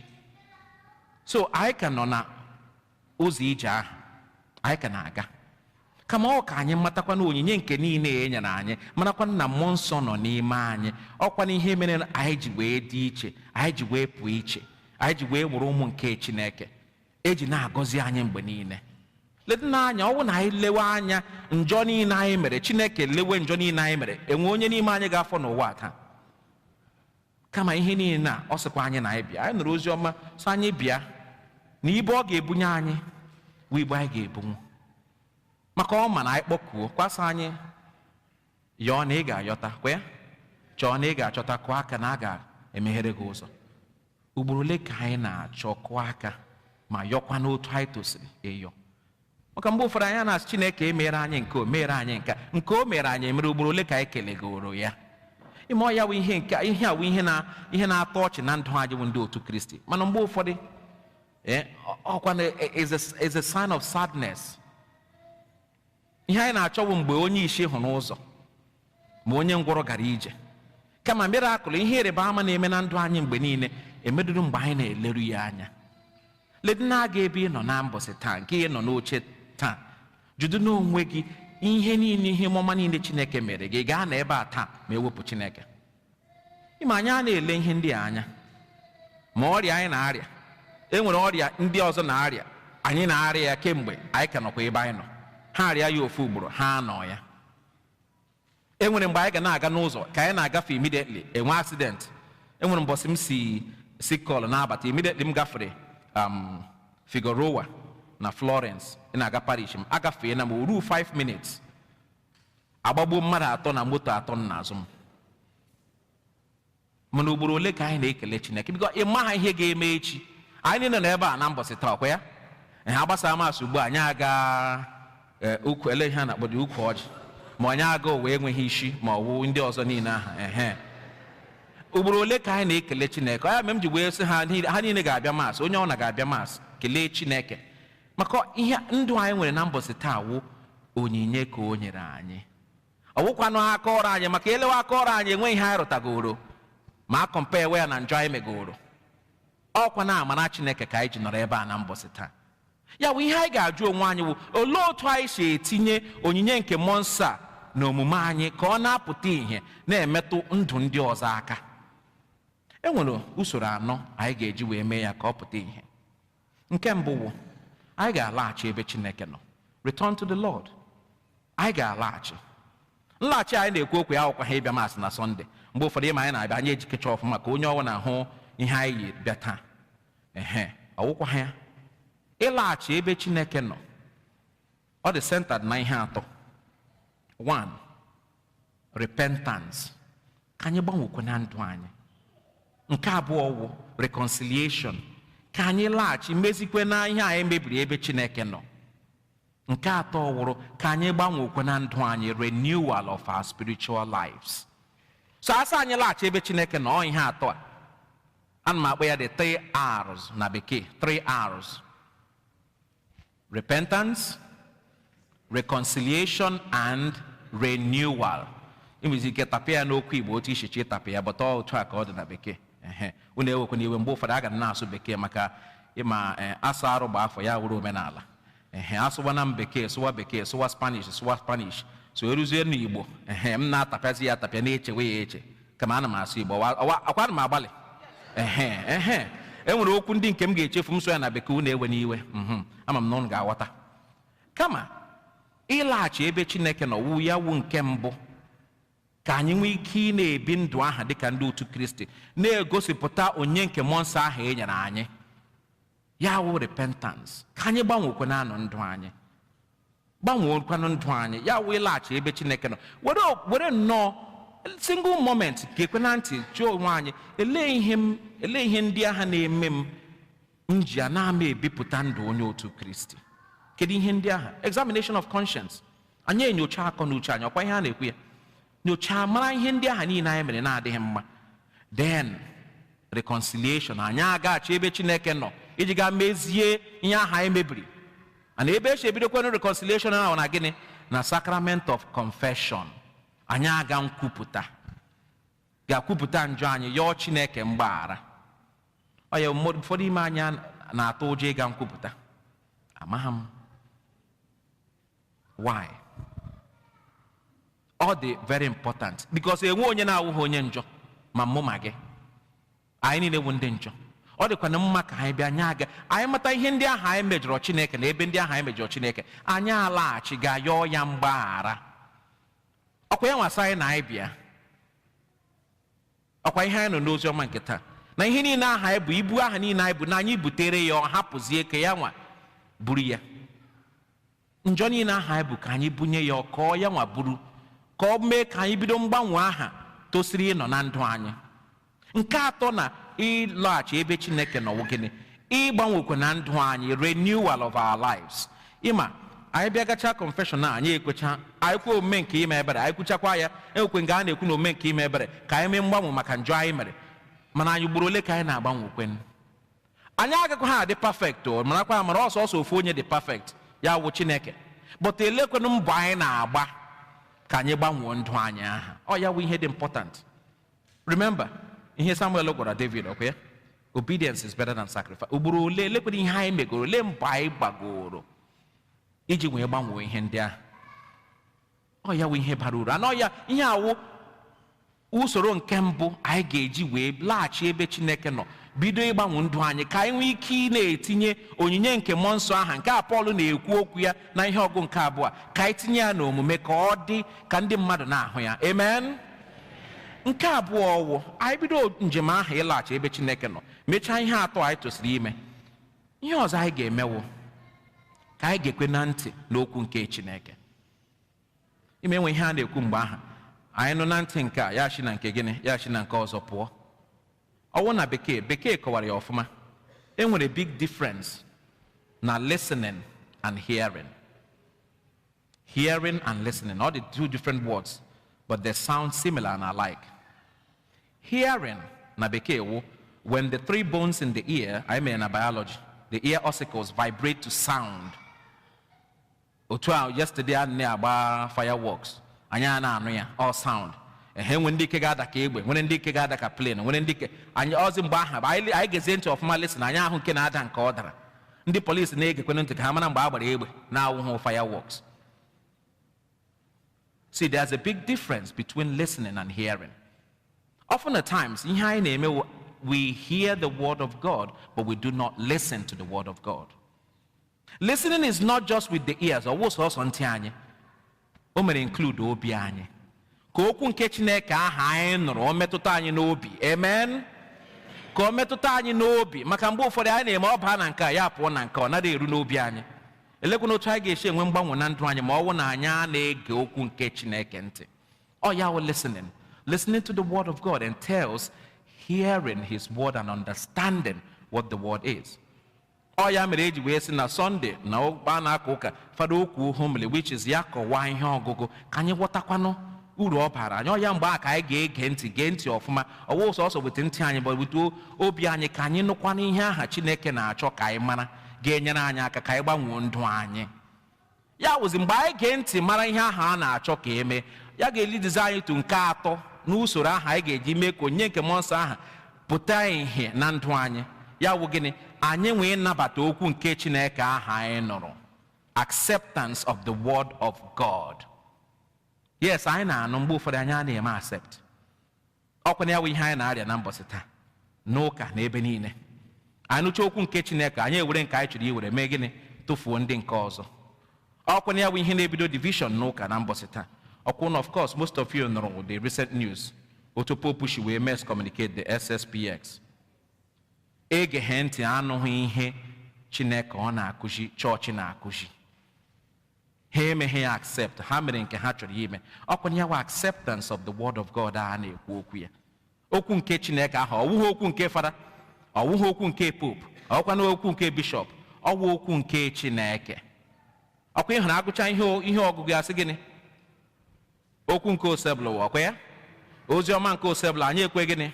So anyị ka nọ na ụzọ ije ahụ, anyị ka na-aga, kama ọ ka anyị matakwa na onyinye nke niile e nyere anyị, marakwa na mmụọ nsọ nọ n'ime anyị. Ọkwa na ihe mere anyị ji wee dị iche, anyị ji wee pụọ iche, anyị ji wee wụrụ ụmụ nke Chineke, eji na-agọzi anyị mgbe niile. Ledị n'anya, ọ bụ na anyị lewe anya njọ niile anyị mere, Chineke lewe njọ niile anyị mere, enwe onye n'ime anyị ga-afọ n'ụwa taa? Kama ihe niile na ọ sịkwa anyị na anyị bịa, anyị nụrụ ozi ọma sọ anyị bịa na ibe ọ ga-ebunye anyị wụ ibe anyị ga-ebunwu. Maka ọ ma na anyị kpọkuo kwasa anyị yọọ na ị ga-ayọta, kwa ya chọọ na ị ga-achọta, kụọ aka na a ga-emeghere gị ụzọ. Ugboro ole ka anyị na-achọ kụọ aka ma yọkwa n'otu anyị tosiri ịyọ? Maka mgbe ụfọdụ anyị na-asị Chineke emere anyị nke o mere anyị nke o mere anyị emere. Ugboro ole ka anyị kelegoro ya? Ime ọ ya wụ ihe awụ ihe na-atọ ọchị na ndụ anyị bụ ndị otu Kristi. Mana mgbe ụfọdụ ọkwa is a sign of sadness. Ihe anyị na-achọwụ mgbe onye isi hụ n'ụzọ ma onye ngwọrọ gara ije, kama miracle, ihe ịrịba ama na-eme na ndụ anyị mgbe niile emeduru mgbe anyị na-eleru ya anya. Ledị na-aga ebe ị nọ na mbọsị taa, nke ị nọ n'oche taa, jụdụ n'onwe gị ihe niile, ihe ọma niile Chineke mere gị, gaa na ebe a taa ma ewepụ Chineke. Ịma anyị a na-ele ihe ndị a anya, ma ọrịa anyị na-arịa, enwere ọrịa ndị ọzọ na-arịa, anyị na-arịa ya kemgbe anyị ka nọkwa ebe anyị nọ. Ha arịa ya ofu ugboro, ha nọ ya. Enwere mgbe anyị ga na-aga n'ụzọ ka anyị na-agafe immediately enwe accident. Enwere mbọsị m si kọl na-abata, immediately m gafere Figueroa na Florence na-aga parish m, agafee na m ruo 5 minutes agbagbuo mmadụ 3 na moto 3 n'azụ m. Mana ugboro ole ka anyị na-ekele Chineke? Biko ị maha ihe ga-eme echi. Anyị niile nọ ebe a na mbọsị taa, ọkwa ya ha gbasara masị ugbu a anyị aga ukwu ele ihe a na-akpọ ukwu ọjị, ma onye aga wee enweghị isi ma ọ wụ ndị ọzọ niile aha. Ugboro ole ka anyị na-ekele Chineke? Ya mere m ji wee sị ha niile ga-abịa maasị, onye ọ na ga-abịa maasị kelee Chineke maka ihe ndụ anyị nwere na mbọsị taa wụ onyinye ka o nyere anyị. Ọ wụkwanụ aka ọrụ anyị, maka elewe aka ọrụ anyị enwe ihe anyị rụtagoro ma a compare ya na njọ anyị megoro. Ọkwa na amara Chineke ka anyị ji nọrọ ebe a na mbọsị taa. Ya bụ ihe anyị ga-ajụ onwe anyị wụ olee otu anyị si etinye onyinye nke mmụọ nsọ a na omume anyị ka ọ na-apụta ihe na-emetụ ndụ ndị ọzọ aka. E nwere usoro anọ anyị ga-eji wee mee ya ka ọ pụta ihe. Nke mbụ wụ anyị ga-alaghachi ebe Chineke nọ. Return to the Lord. Anyị ga-alaghachi. Nlaghachi anyị na-ekwu okwu ya akwụkwa ha ịbịa masị na Sọnde. Mgbe ụfọdụ ịma anyị na-abịa anyị ejikecha ọfụma ka onye ọwụ na-ahụ ihe anyị yi bịa taa. Ọwụkwa ha ya. Ịlaghachi ebe Chineke nọ ọ dị centered na ihe atọ. 1. Repentance. Ka anyị gbanwekwa na ndụ anyị. Nke abụọ wụ reconciliation. Ka anyị laghachi mezikwe na ihe anyị mebiri ebe Chineke nọ. Nke atọ wụrụ ka anyị gbanwekwa na ndụ anyị, renewal of our spiritual lives. So asa anyị laghachi ebe Chineke nọ ihe atọ a. Ana m akpọ ya the 3 R's na bekee. 3 R's. Repentance, reconciliation, and renewal. Imezi ike tapịa ya n'okwu Igbo otu ishichi tapịa ya, but ọ otu a ka ọ dị na bekee. Unu ewekwa n'iwe mgbe ụfọdụ aga na-asụ bekee maka ịma asụ arụ gba afọ ya wụrụ omenala. Asụwa na m bekee, sụwa bekee, sụwa Spanish, so eruzie n'Igbo. M na-atapịazi ya atapịa na-echewe ya eche kama ana m asụ Igbo. Akwa ana m agbalị. E nwere okwu ndị nke m ga-echefu m so ya na bekee unu ewe n'iwe. Ama m na unu ga-aghọta. Kama ịlaghachi ebe Chineke nọ wụ ya wụ nke mbụ ka anyị nwee ike ị na-ebi ndụ aha dịka ndị otu Kristi na-egosipụta onye nke mmụọ nsọ ahụ e nyere anyị. Ya wụ repentance. Ka anyị gbanwekwa na anọ ndụ anyị. Gbanwekwanụ ndụ anyị. Ya wụ ịlaghachi ebe Chineke nọ. Were nnọọ single moment ga-ekwe na ntị jụọ onwe anyị elee ihe ndị agha na-eme m ji a na-ama ebipụta ndụ onye otu Kristi. Kedu ihe ndị agha? Examination of conscience. Anyị enyocha akọ na uche anyị, ọkwa ihe a na-ekwu ya. Nyocha mara ihe ndị agha niile anyị mere na-adịghị mma. Then reconciliation. Anyị agaghachi ebe Chineke nọ iji gaa mezie ihe aha anyị mebiri. Na ebe echi ebidokwanụ reconciliation ahụ na gịnị? Na sacrament of confession. Anyị aga nkwupụta. Ga-akwupụta njọ anyị yọọ Chineke mgbaghara. Ọ ya ụfọdụ ime anyị na-atụ ụjọ ịga nkwupụta. Amaghị m. Why? Ọ dị very important. Because enwe onye na-awụghị onye njọ ma mụ ma gị. Anyị niile wụ ndị njọ. Ọ dịkwana mma ka anyị bịa nye aga anyị mata ihe ndị ahụ anyị mejọrọ Chineke na ebe ndị ahụ anyị mejọrọ Chineke anyị alaghachi ga yọọ ya mgbaghara. Ọkwa ya nwasa anyị na anyị bịa. Ọkwa ihe anyị nọ n'ozi ọma nke taa na ihe niile aha anyị bụ ibu aha niile anyị bụ na anyị butere ya ọ hapụzie ka ya nwa buru ya. Njọ niile aha anyị bụ ka anyị bunye ya ọ ka ọ ya nwa buru ka ọ mee ka anyị bido mgbanwe aha tosiri ịnọ na ndụ anyị. Nke atọ na ịlaghachi ebe Chineke nọ wụ gịnị? Ịgbanwekwa na ndụ anyị, renewal of our lives. Ịma anyị bịa gacha confession a anyị ekwecha anyị kwe omume nke ime ebere anyị kwuchakwa ya ekwe nga a na-ekwu na omume nke ime ebere ka anyị mee mgbanwe maka njọ anyị mere, mana anyị ugboro ole ka anyị na-agbanwekwe? Anyị agakwa ha dị perfect o marakwa mara ọsọ ofu onye dị perfect ya wụ Chineke, but elekwenụ mbọ anyị na-agba ka anyị gbanwee ndụ anyị aha. Ọ ya wụ ihe dị important. Remember ihe Samuel gwara David, okay? Obedience is better than sacrifice. Ugboro ole elekwenụ ihe anyị megoro, ole mbọ anyị gbagoro iji wee gbanwee ihe ndị ahụ. Ọ ya wụ ihe bara uru. Anọ ya ihe awụ usoro nke mbụ anyị ga-eji wee laghachi ebe Chineke nọ bido ịgbanwe ndụ anyị ka anyị nwee ike na-etinye onyinye nke mmụọ nsọ aha nke Pọl na-ekwu okwu ya na ihe ọgụ nke abụọ ka anyị tinye ya n'omume ka ọ dị ka ndị mmadụ na-ahụ ya. Amen. Nke abụọ wụ anyị bido njem ahụ ịlaghachi ebe Chineke nọ mechaa ihe atọ anyị tosiri ime. Ihe ọzọ anyị ga-emewo ka anyị ga-ekwe na ntị n'okwu nke Chineke. Ime nwe ihe a na-ekwu mgbe aha anyị nọ na ntị nke a ya shi na nke gịnị ya shi na nke ọzọ pụọ. Ọwụ na bekee kọwara ya ọfụma. Enwere big difference na listening and hearing. Hearing and listening, all the two different words, but they sound similar and alike. Hearing na bekee wụ when the 3 bones in the ear, I mean na biology, the ear ossicles vibrate to sound. Yesterday I near fireworks. Anya na anu ya all sound. When they get a cable, when they get a plane, when they and you also I get into of my listen. Anya who can add and order. The police neg couldn't take Haman and Barbara now fireworks. See, there's a big difference between listening and hearing. Often at times, we hear the word of God, but we do not listen to the word of God. Listening is not just with the ears, or what's also on Tianye. O may include Obianye. Kokun Kechineka Hain or Metotani Nobi. Amen. Ko Metotani Nobi. Makambo for the name of Hananka, Yapon and Conade Runobianye. Elekono Trigeshin when Bang Nantwanya Mawana Nyane Gokun Kechinekente. Oh, yeah, we're listening. Listening to the word of God entails hearing his word and understanding what the word is. Oh, yeah, me ready we na Sunday. Now, bana koka fadoku homely, which is yako wine gogo. Can you watakwano? Uro para. No yam back I genti of ma. I was also within Tanya, but we do Obianye can you no kwani ha chineke na chokai mana. Genyana kakaiba wundwanye. Ya was in by genti maranya hana choke me. Ya geli desire to nkato. Nusura haige jime konyenke monsa puta ihe na ndwanye. Ya wugini anye we nabata okwu nke Chineke aha anyị nụrụ. Acceptance of the word of God. Yes, anyị na-anụ mgbe ụfọdụ anyị na-eme accept. Ọkwa ya wụ ihe anyị na-arịa na mbọsị taa. N'ụka na ebe niile. Anyị nụcha okwu nke Chineke anyị ewere nke anyị chọrọ iwere mee gịnị tụfuo ndị nke ọzọ. Ọkwa ya wụ ihe na-ebido division n'ụka na mbọsị taa. Ọkwa of course most of you know the recent news. Otu Pope shi wee miscommunicate the SSPX. Ege ntị anụghị ihe Chineke ọ na-akụzi chọọchị na-akụzi. Ha emeghe ya accept, ha mere nke ha chọrọ ime. Ọkwa ya wa acceptance of the word of God a na-ekwu okwu ya. Okwu nke Chineke ahụ ọwụghị okwu nke fada, ọwụghị okwu nke pope, ọkwa na okwu nke bishop, ọwụ okwu nke Chineke. Ọkwa ịhụrụ agụcha ihe ọgụgụ asị gịnị? Okwu nke Osebụla ọkwa ya? Ozi ọma nke Osebụla anyị ekwe gịnị?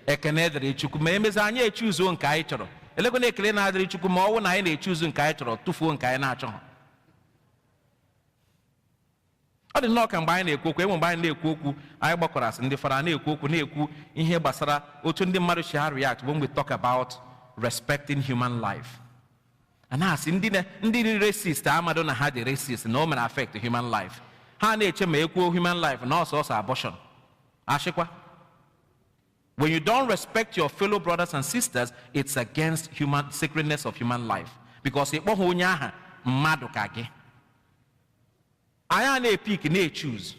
Ekene dịrị Chukwu ma emezi anyị echuzo nke anyị chọrọ. Elekwana ekele na-adịrị Chukwu ma ọwụ na anyị na-echuzo nke anyị chọrọ tụfuo nke anyị na-achọghị. Ọ dị nnọọ ka mgbe anyị na-ekwu okwu enwe mgbe anyị na-ekwu okwu anyị gbakọrọ asị ndị fara na-ekwu okwu na-ekwu ihe gbasara otu ndị mmadụ si react when we talk about respecting human life. A na-asị ndị racist amadụ na ha dị racist na o mere affect human life. Ha na-eche ma ekwuo human life na ọsọ abortion. Ashikwa. When you don't respect your fellow brothers and sisters, it's against sacredness of human life. Because ikpo onye aha mmadụ ka gị. Anyị na-epik na-choose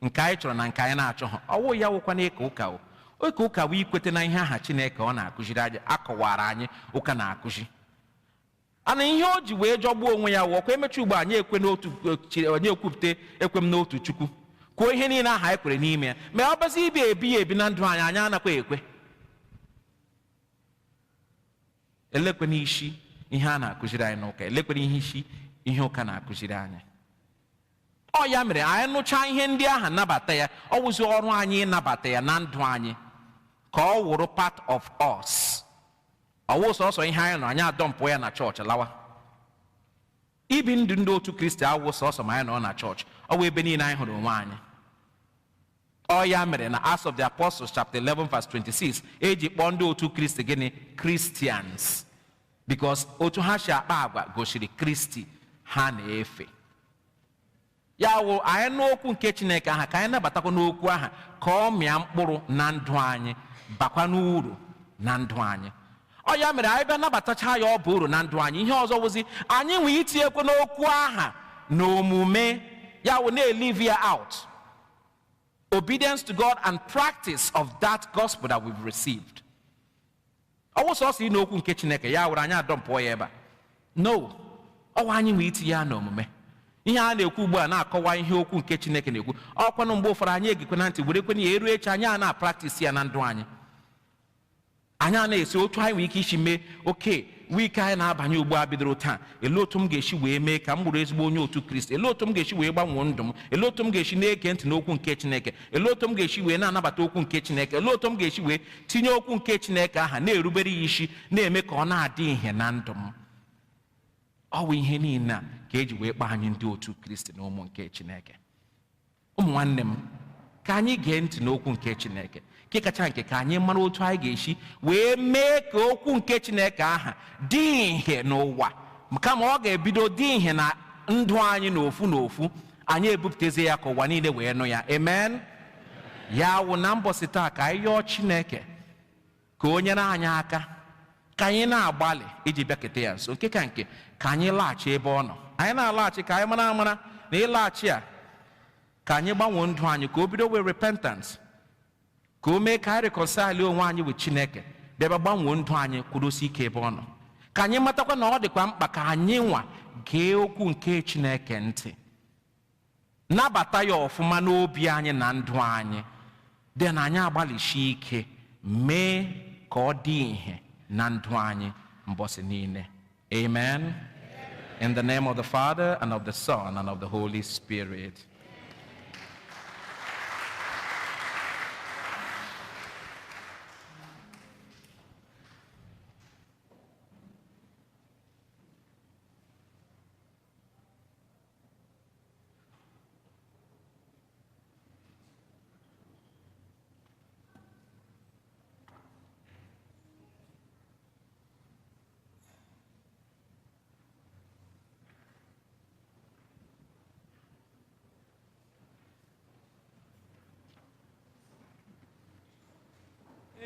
nke anyị chọrọ na nke anyị na-achọghị. Ọwụ ya wụkwa na-eke ụka o. Oke ụka wụ ikwete na ihe aha Chineke ọ na-akụziri anyị akọwara anyị ụka na-akụzi. Ana ihe o ji wee jọgbuo onwe ya wụ ọkwa emechi ugbo anyị ekwe n'otu onye ekwupụta ekwe m n'otu Chukwu. Kwuo ihe niile aha anyị kwere n'ime ya. Ma ọ bụzi ibi ebi ya ebi na ndụ anyị anyị anakwa ekwe. Elekwe n'isi ihe a na-akụziri anyị n'ụka. Elekwe n'ihe isi ihe ụka na-akụziri anyị. Ọ ya mere anyị nụcha ihe ndị aha nabata ya. Ọ wụzi ọrụ anyị ịnabata ya na ndụ anyị ka ọ wụrụ part of us. Ọ wụ sọsọ ihe anyị nọ anyị adọmpụ ya na chọọchị lawa. Ibi ndụ ndị otu Kristi awụ sọsọ ma anyị nọ na chọọchị. Ọ wụ ebe niile anyị hụrụ onwe anyị. Ọ ya mere na Acts of the Apostles chapter 11 verse 26 eji kpọọ ndị otu Kristi gịnị Christians. Because otu ha si akpa agwa gosiri Kristi ha na-efe. Ya wụ anyị n'okwu nke Chineke aha ka anyị nabatakwa n'okwu aha ka ọ mịa mkpụrụ na ndụ anyị bakwa n'uru na ndụ anyị. Ọ ya mere anyị bịa nabatacha ya ọ bụ uru na ndụ anyị. Ihe ọzọ wụzi anyị nwee itinyekwa n'okwu aha na omume ya wụ na-elive ya out. Obedience to God and practice of that gospel that we've received. Ọ wụ sọsọ ị n'okwu nke Chineke ya wụrụ anyị adọmpụọ ya ebe a. No, ọ wụ anyị nwee itinye ya n'omume. Ihe a na-ekwu ugbu a na-akọwa ihe okwu nke Chineke na-ekwu. Ọkwanụ mgbe ụfọdụ anyị egekwe na ntị were kwenye ya eruo echi anyị a na-practice ya na ndụ anyị. anyị a na-esi otu anyị nwere ike isi mee oke wiiki anyị na-abanye ugbu a bidoro taa, ele otu m ga-esi wee mee ka m bụrụ ezigbo onye otu Kristi, ele otu m ga-esi wee gbanwee ndụ m, ele otu m ga-esi na-ege ntị n'okwu nke Chineke, ele otu m ga-esi wee na-anabata okwu nke Chineke, ele otu m ga-esi wee tinye okwu nke Chineke aha na-erubere ya isi, na-eme ka ọ na-adị ihe na ndụ m. Ọ bụ ihe niile a ka eji wee kpọọ anyị ndị otu Kristi na ụmụ nke Chineke. Ụmụ nwanne m, ka anyị gee ntị n'okwu nke Chineke, nke kacha nke ka anyị mara otu anyị ga-esi wee mee ka okwu nke Chineke aha dị ihe n'ụwa, kama ọ ga-ebido dị ihe na ndụ anyị n'ofu n'ofu, anyị ebupụtazie ya ka ụwa niile wee nụ ya. Amen. Ya wụ na mbọsị taa ka anyị yọọ Chineke ka o nyere anyị aka, ka anyị na-agbalị iji bịakete ya nso, nke ka nke ka anyị laghachi ebe ọ nọ. Anyị na-alaghachi ka anyị mara na ịlaghachi a ka anyị gbanwee ndụ anyị, ka o bido wee repentance, ka o mee ka anyị reconcile onwe anyị with Chineke, bịaba gbanwee ndụ anyị kwudosi ike ebe ọ nọ. Ka anyị matakwa na ọ dịkwa mkpa ka anyị nwa gee okwu nke Chineke ntị, nabata ya ọfụma n'obi anyị na ndụ anyị, dị na anyị agbalịsie ike mee ka ọ dị ihe na ndụ anyị mbọsị niile. Amen. In the name of the Father and of the Son and of the Holy Spirit.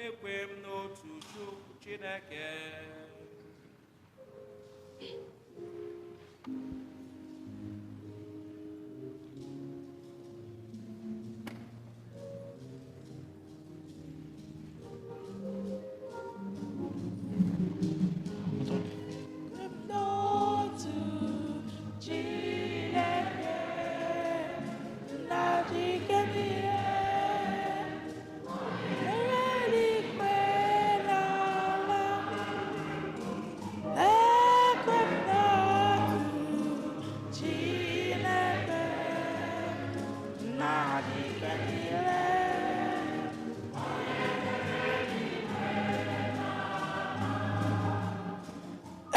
Ekwe m n'otu Chukwu Chineke.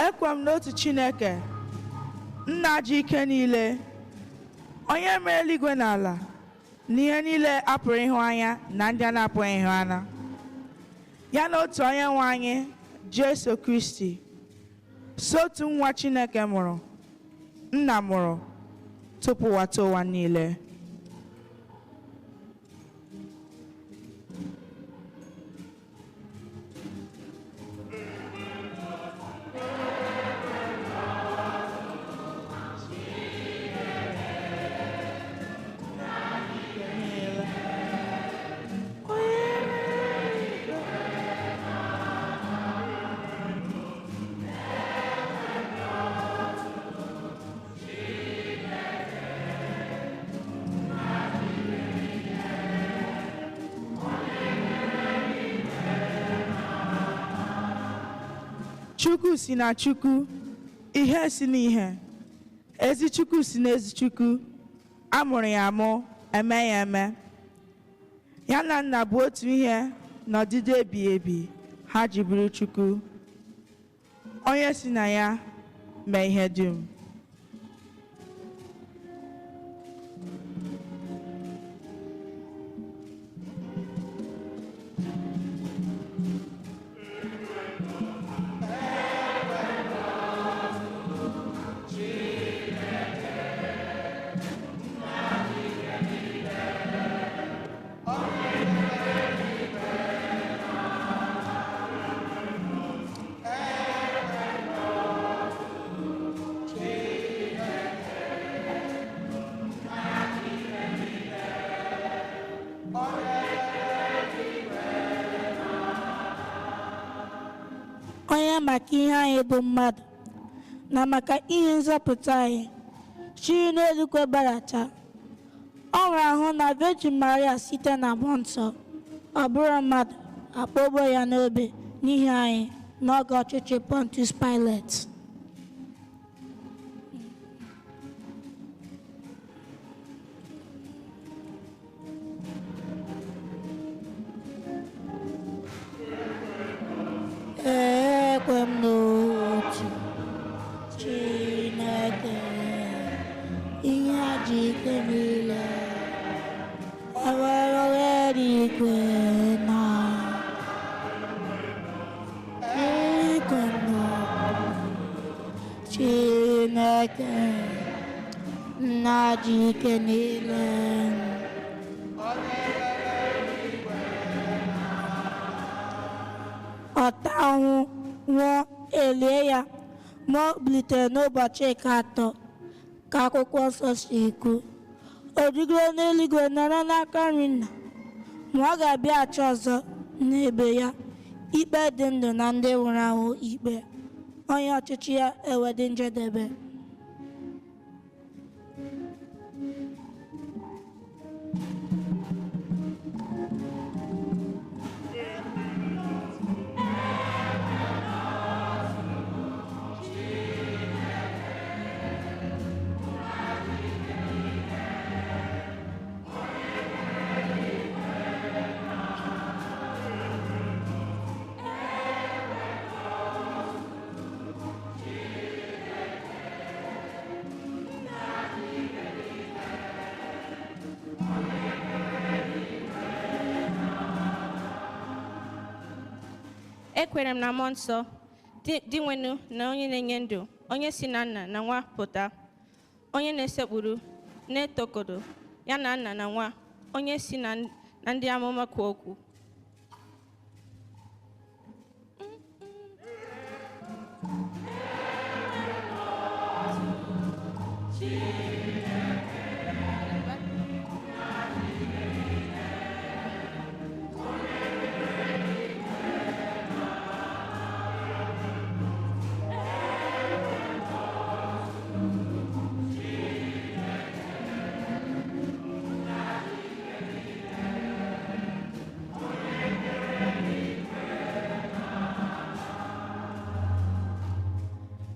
Ekwe m n'otu Chineke, nna ji ike niile, onye mere eluigwe na ala na ihe niile apụrụ ịhụ anya na ndị a na-apụghị ịhụ anya, ya na otu onye nwe anyị Jesu Kristi, so otu nwa Chineke mụrụ, nna mụrụ tupu wata ụwa niile. Chukwu si na Chukwu, ihe si n'ihe, ezi Chukwu si n'ezi Chukwu, amụrụ ya amụ, eme ya eme. Ya na nna bụ otu ihe n'ọdịdị ebighị ebi, ha ji bụrụ Chukwu, onye si na ya mee ihe dum. onye maka ihe anyị bụ mmadụ na maka ihe nzọpụta anyị chiri n'eluigwe gbadata. Ọ nwere ahụ na Virgin Maria site na mmụọ nsọ, ọ bụrụ mmadụ, akpọgbo ya n'obe, n'ihi anyị n'oge ọchịchị Pontius Pilate. Ekwe m n'otu Chineke ihe aja ike niile enwere oghere ikwe na ekwe m n'otu Chineke nna aja ike niile ọta ahụ nwụọ elie ya ma ọ bilitere n'ụbọchị nke atọ ka akwụkwọ nsọ si ekwu. O rigoro n'eluigwe nọrọ n'aka nri Nna, ma ọ ga-abịaghachi ọzọ n'ebe ya ikpe dị ndụ na ndị nwụrụ anwụ ikpe. Onye ọchịchị ya ewedị njedebe. Ekwere m na mmụọ nsọ dị nwenu na onye na-enye ndụ, onye si na Nna na Nwa pụta, onye na-esekpuru na-etokodo ya na Nna na Nwa, onye si na ndị amụma kwuo okwu.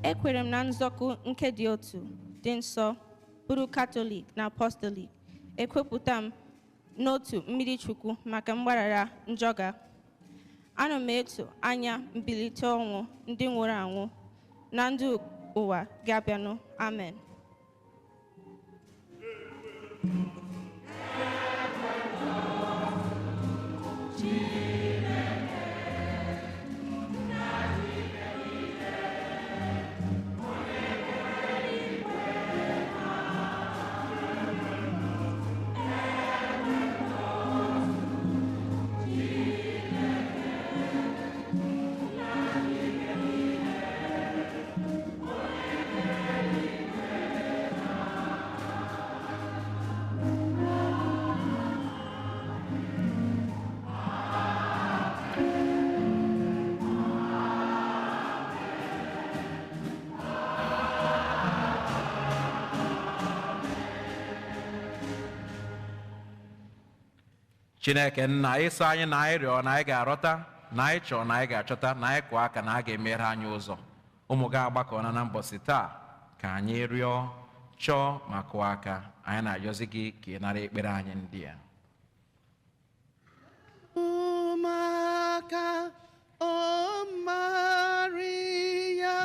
Ekwere m na nzọkụ nke dị otu dị nsọ bụrụ Katọlik na Apọstọlik. Ekwepụta m n'otu mmiri Chukwu maka mgbaghara njọga. Ana m eto anya mbilite ọnwụ ndị nwụrụ anwụ na ndụ ụwa ga-abịanụ. Amen. Chineke nna ịsọ anyị na anyị rịọ na anyị ga-arọta, na anyị chọọ na anyị ga-achọta, na anyị kụọ aka na a ga-emere anyị ụzọ. Ụmụ gị agbakọ na mbọsị taa ka anyị rịọ, chọọ ma kụọ aka. Anyị na-arịọzi gị ka ị nara ekpere anyị ndị a. Ụmụaka o Maria,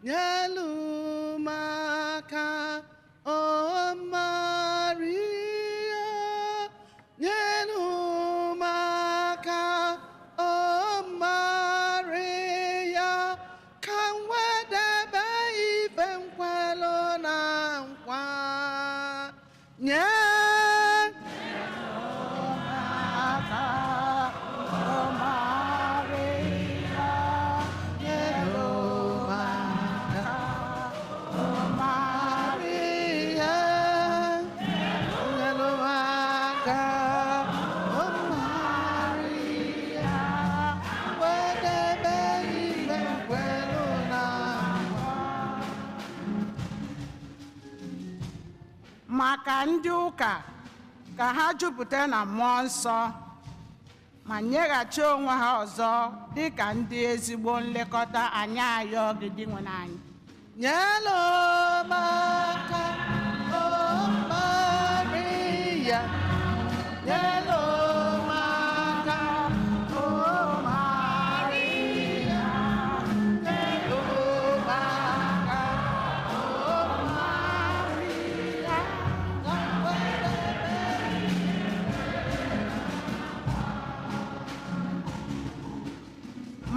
nyelu ụmụaka o Maria, nyelu ụmụaka o Maria, ka m wedebe ife nkwelu na nkwa nye maka ndị ụka ka ha jupụta na mmụọ nsọ ma nyeghachi onwe ha ọzọ dị ka ndị ezigbo nlekọta. Anyị ayọ gị dị nwere anyị. nyelu m aka o Maria, nyelu m aka o Maria, nyelu m aka o Maria, ka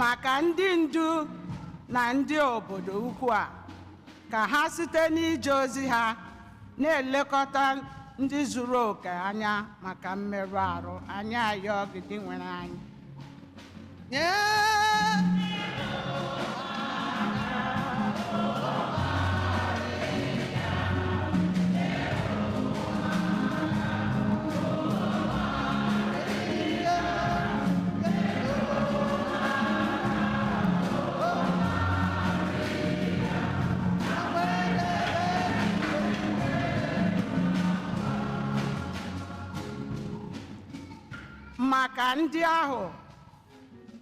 maka ndị ndu na ndị obodo ukwu a, ka ha site n'ije ozi ha na-elekọta ndị zuru oke anya maka mmerụ ahụ. Anyị ayọ gị dị nwere anyị. Maka ndị ahụ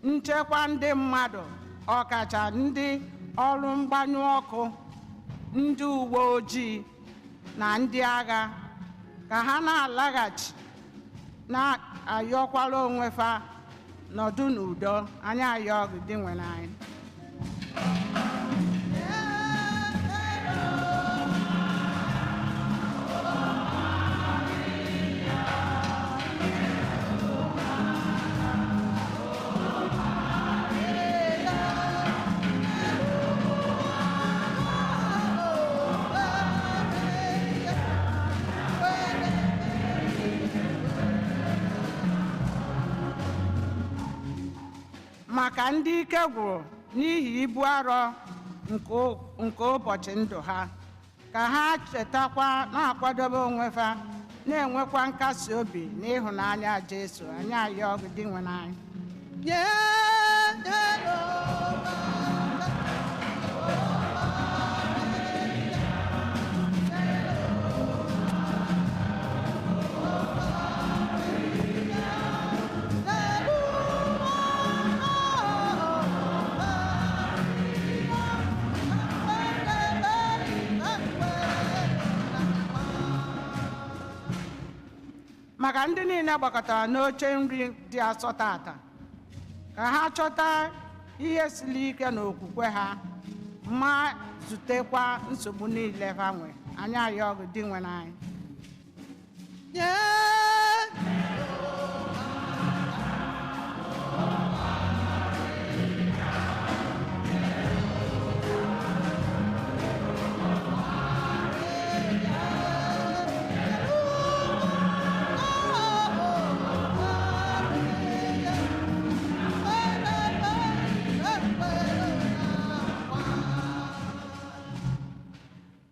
nchekwa ndị mmadụ, ọkacha ndị ọrụ mgbanyụ ọkụ, ndị uwe ojii na ndị agha, ka ha na-alaghachi na-ayọkwara onwe fa nọdụ n'udo. Anyị ayọ gị dị nwere anyị. Maka ndị ike gwụrụ n'ihi ibu arọ nke ụbọchị ndụ ha, ka ha chetakwa na-akwadobe onwe fa, na-enwekwa nkasi obi na ịhụnanya Jesu. Anyị ayọ gị dị nwere anyị. Maka ndị niile gbakọtara n'oche nri dị asọ tata, ka ha chọta ihe siri ike n'okwukwe ha, ma zutekwa nsogbu niile ha nwere. Anyị ayọ gị dị nwere anyị.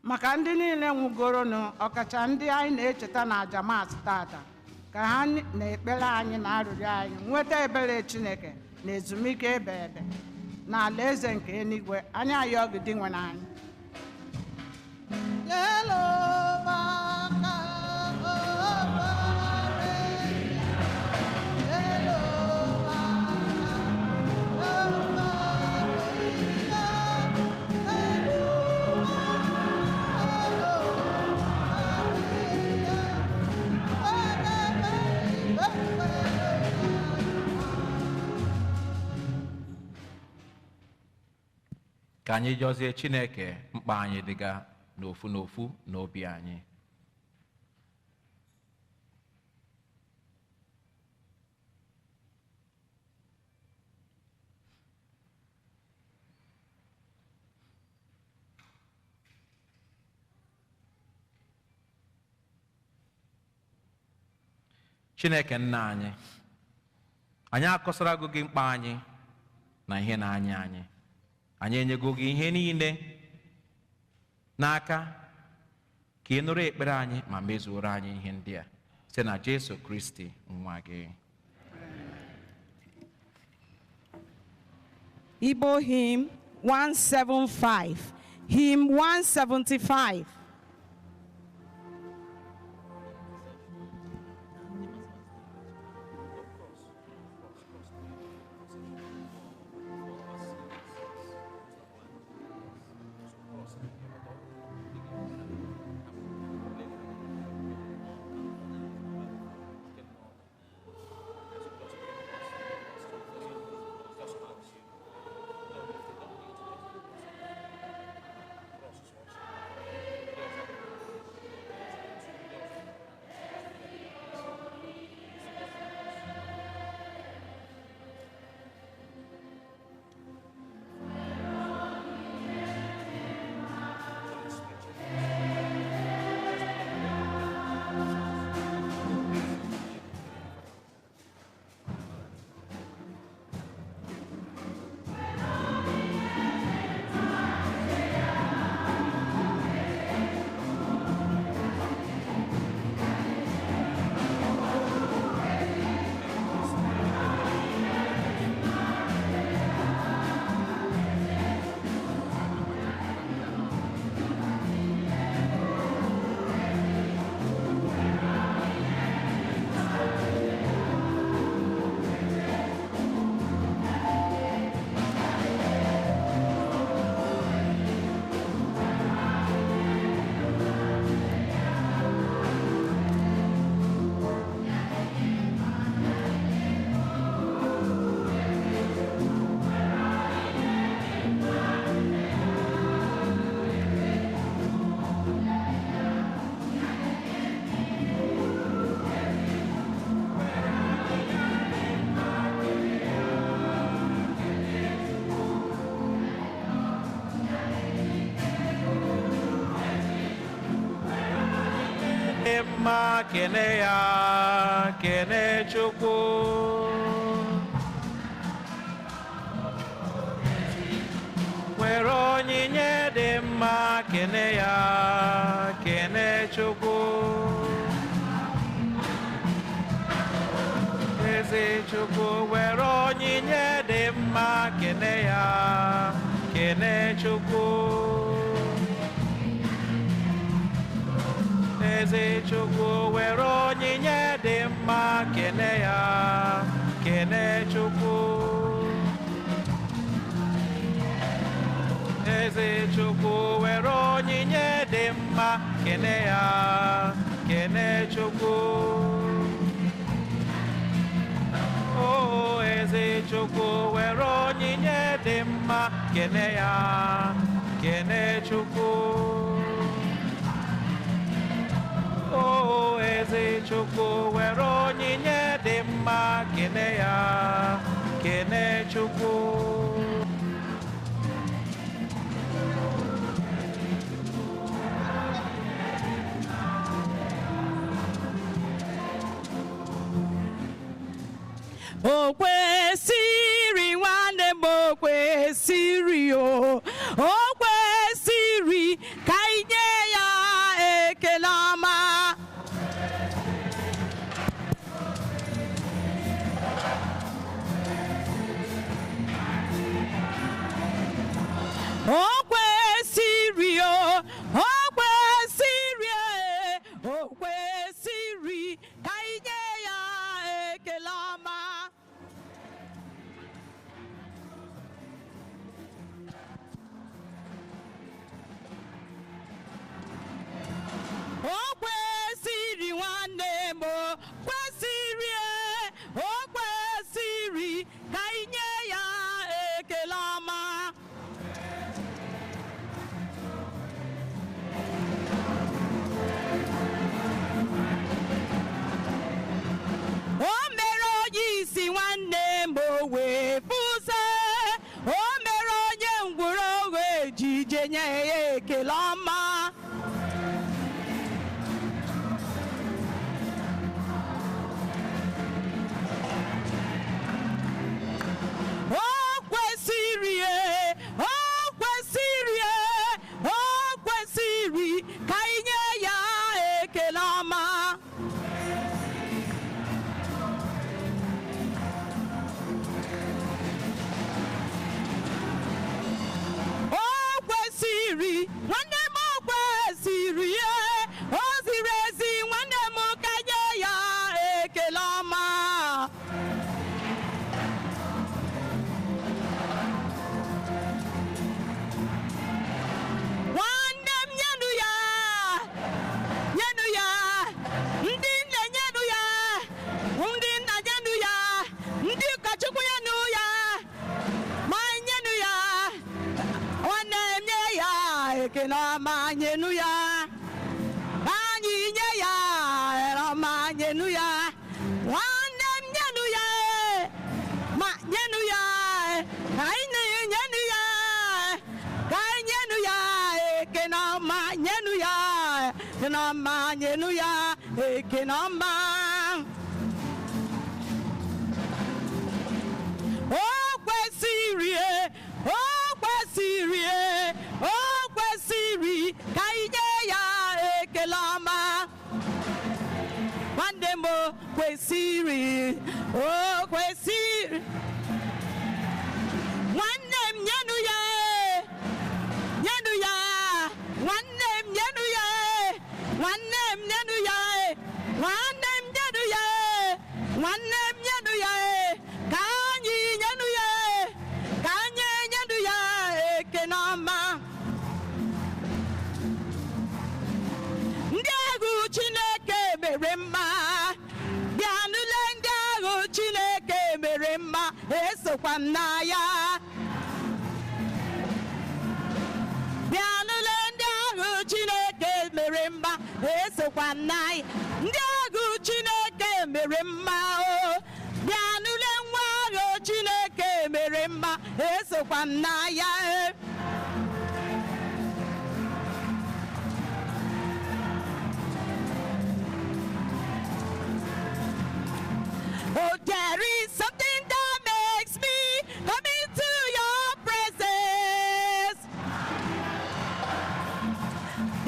Maka ndị niile nwụgoronụ, ọkacha ndị anyị na-echeta na ajamas tata, ka ha na-ekpere anyị na arịrịọ anyị nweta ebere Chineke na ezumike ebe ebe na alaeze nke eluigwe. Anyị ayọ gị dị nwere anyị. Ka anyị jọzie Chineke mkpa anyị dịga n'ofu n'ofu n'obi anyị. Chineke nna anyị, anyị akọsarago gị mkpa anyị na ihe na-anya anyị. Anyị enyego gị ihe niile n'aka, ka ị nụrụ ekpere anyị ma mezuoro anyị ihe ndị a site na Jesu Kristi nwa gị. Igbo hymn 175, hymn 175. dị mma kene ya kene Chukwu were onyinye dị mma kene ya kene Chukwu eze Chukwu were onyinye dị mma kene ya kene Chukwu eze Chukwu were onyinye dị mma kene ya kene Chukwu eze Chukwu were onyinye dị mma kene ya kene Chukwu o eze Chukwu were onyinye dị mma kene ya kene Chukwu o eze Chukwu were onyinye dị mma kene ya kene Chukwu o kwesịrị nwanne m o kwesịrị o kwesịrị ka anyị nye ya ekele ọma o kwesịrị o kwesịrị o kwesịrị ka anyị nye ya ekele ọma o kwesịrị nwanne m o kwesịrị o kwesịrị ka anyị nye ya ekele ọma o mere onye isi nwanne m o wee fụze o mere onye ngwụrụ o wee jije nye ya ekele ọma o kwesịrị ka anyị nye ya ekele ọma o kwesịrị nwanne m o kwesịrị o ziri ezi nwanne m ka nye ya ekele ọma nwanne m nyenụ ya ndị nne nyenụ ya ndị nna nyenụ ya ndị ụkọchukwu nyenụ ya ma nyenụ ya nwanne m nye ya ekele ọma nyenụ ya anyị nye ya ekele ọma nyenụ ya nwanne m nyenụ ya ma nyenụ ya anyị nyenụ ya ka anyị nyenụ ya ekele ọma nyenụ ya ekele ọma nyenụ ya ekele ọma o kwesịrị ka anyị nye ya ekele ọma nwanne m o kwesịrị nwanne m nyenụ ya nwanne m nyenụ ya nwanne m nyenụ ya nwanne m nyenụ ya nwanne m nyenụ ya ka anyị nyenụ ya ka anyị nyenụ ya ekele ọma ndị agụ Chineke mere mma bịanụle ndị agụ Chineke mere mma esokwa m n'aya bịanụle ndị agụ Chineke mere mma esokwa m n'aya ndị agụ Chineke mere mma o bịanụle nwa agụ Chineke mere mma esokwa m n'aya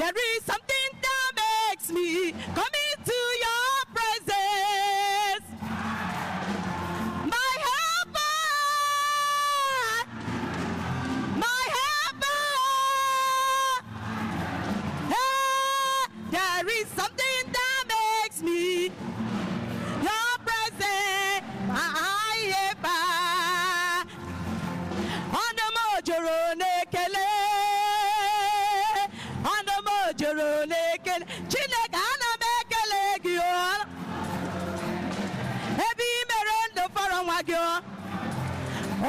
There is something that makes me come into your presence. My helper, my helper. There is something that makes me your presence. My helper. Ọnụ m juru n'ekele. Ọnụ m juru n'ekele. Chineke ana m ekele gị o. Ebe i mere ndụ fọrọ nwa gị o.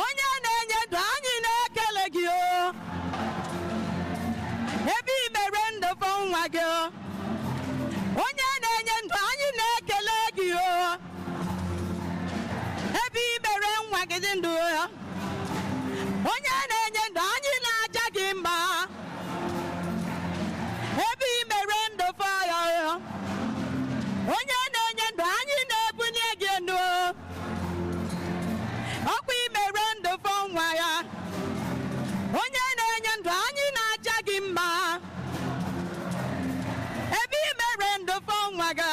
Onye na-enye ndụ anyị na-ekele gị o. Ebe i mere ndụ fọrọ nwa gị o. Onye na-enye ndụ anyị na-ekele gị o. Ebe i mere nwa gị dị ndụ o. Onye na-enye ndụ anyị na-aja gị mma. Ebe i mere ndụ fọrọ ya. Onye na-enye ndụ anyị na-ebunye gị elu. Ọkwa i mere ndụ fọ nwa ya. Onye na-enye ndụ anyị na-aja gị mma. Ebe i mere ndụ fọ nwa gị.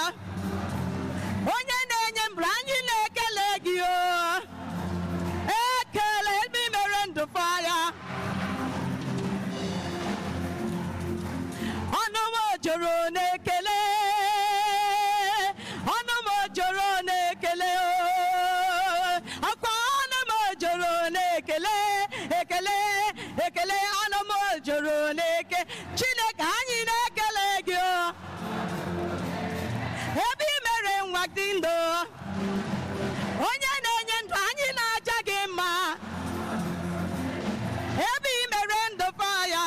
Onye na-enye ndụ anyị na-ekele gị o. Ekele ebe i mere ndụ fọ ya. Ọnụ m juru n'ekele. Ọnụ m juru n'ekele o. Akwa ọnụ m juru n'ekele. Ekele, ekele ọnụ m juru n'ekele. Chineke anyị na-ekele gị o. Ebe i mere nwa dị ndụ. Onye na-enye ndụ anyị na-aja gị mma. Ebe i mere ndụ fọ ya.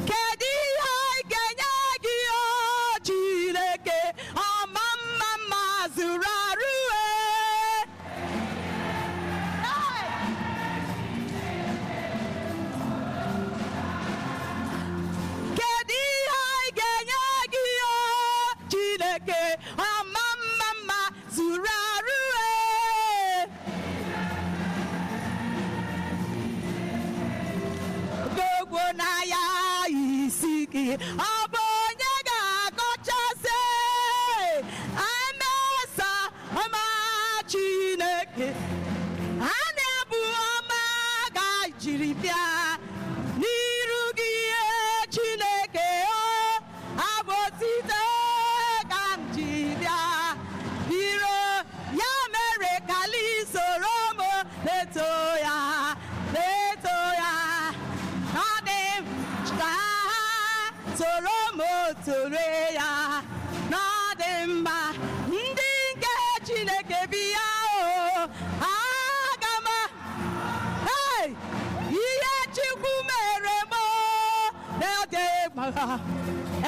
Kedu ihe anyị ga-enye gị o Chineke ọma mma mma zuru arụ e. Kedu ihe anyị ga-enye gị o Chineke ọma mma mma zuru arụ e. Gogwo na ya isi gị ọ bụ onye ga-akọchasị emesa ọma Chineke. A na-ebu ọma ga-jiri bịa n'iru gị Chineke o. Abụ otito ka m ji bịa biro ya mere kali soro m leto ya leto ya. Ọ dị m ka ha soro m toro ya. N'ọdị mma ndị nke Chineke bịa o. Aga m hey! Ihe Chukwu mere m o. N'oge gbara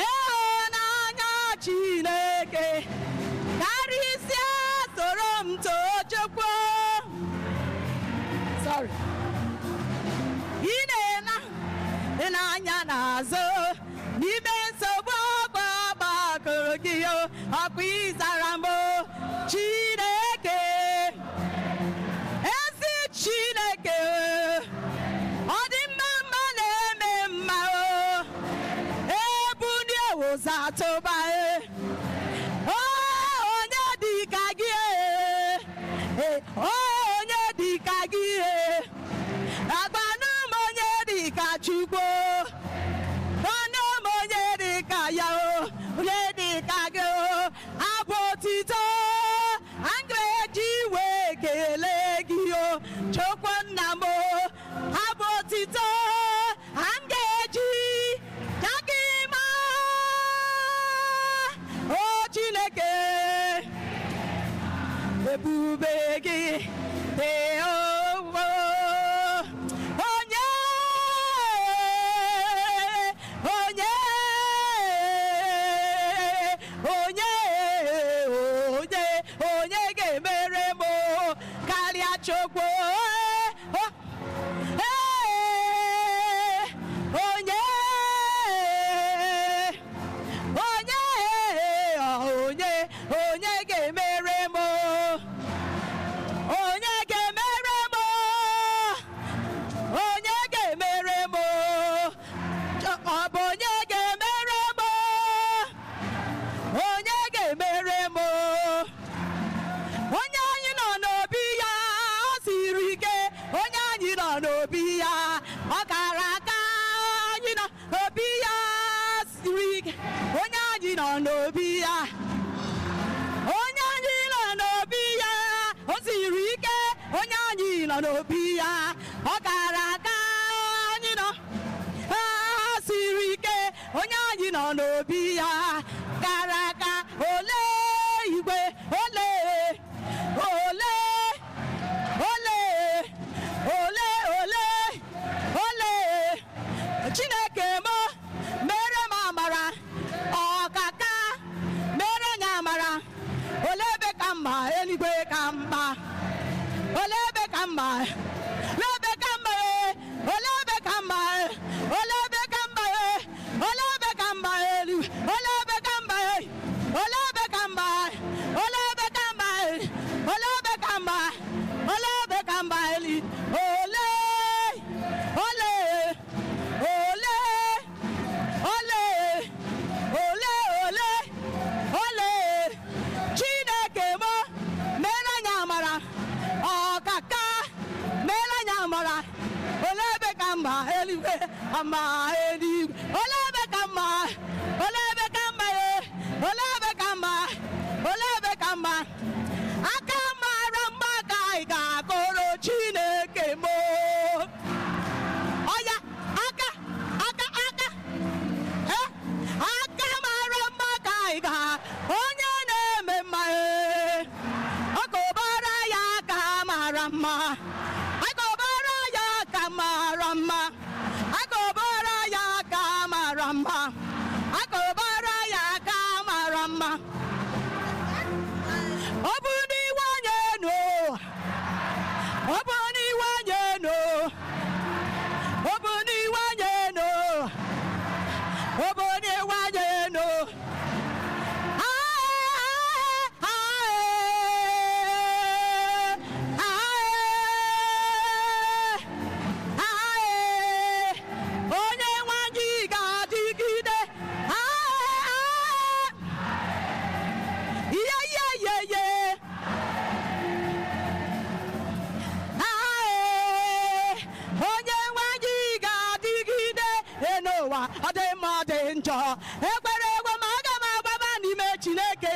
ịhụnanya Chineke karịsịa soro m too Chukwu. Sorry. Ị na-anya n'azụ n'ime nsogbu ọgba gbakọrọ gị o. Ọkwa ịzara m o Chineke. Ezi Chineke ọ dị mma mma na-eme mma o. Ebu ndị ụzọ atụba e. O onye dị ka gị e. O onye dị ka gị e. Agbanụ m onye dị ka Chukwu. Ọnụ m onye dị ka ya o. Onye dị ka gị o. Abụ otito a ga-eji wee kelee gị o Chukwu nna m o. Abụ otito a ga-eji ja gị mma o Chineke. Ebube gị dị o. Onye n'obi ya onye anyị nọ n'obi ya o siri ike onye anyị nọ n'obi ya ọ gara aga anyị nọ ha siri ike onye anyị nọ n'obi ya gara aga ole igwe ole ole ole ole ole ole Chineke m mere m amara ọkaka mere nya amara ole ebe ka mma eluigwe ka mma ole ebe ka mma ebe ka mma ole ebe ka mma ole ebe ka mma ole ebe ka mma eluigwe ole ebe ka mma ole ebe ka mma ole ebe ka mma ole ebe ka mma ole ebe ka mma eluigwe ole ole ole ole ole ole ole Chineke m mere anyị amara ọkaka mere anyị amara ole ebe ka mma eluigwe ama eluigwe ole ebe ka mma ole ebe ka mma ole ebe ka mma ole ebe ka mma aka mara mma ka anyị ga-akọrọ Chineke m ọya aka aka aka aka mara mma ka anyị ga onye na-eme mma akọbara ya aka mara mma akọbara ya aka mara mma akọbara ya aka mara mma akọbara ya aka mara mma ọ bụ n'iwe onye enu ọ bụ n'iwe onye enu ọ bụ n'iwe onye enu ọ bụ n'iwe onye enu onye nwe anyị ga-adịgide ihe ihe ihe ihe onye nwe anyị ga-adịgide n'ụwa ọ dị mma ọ dị njọ ekwere ekwe ma aga m agbaba n'ime Chineke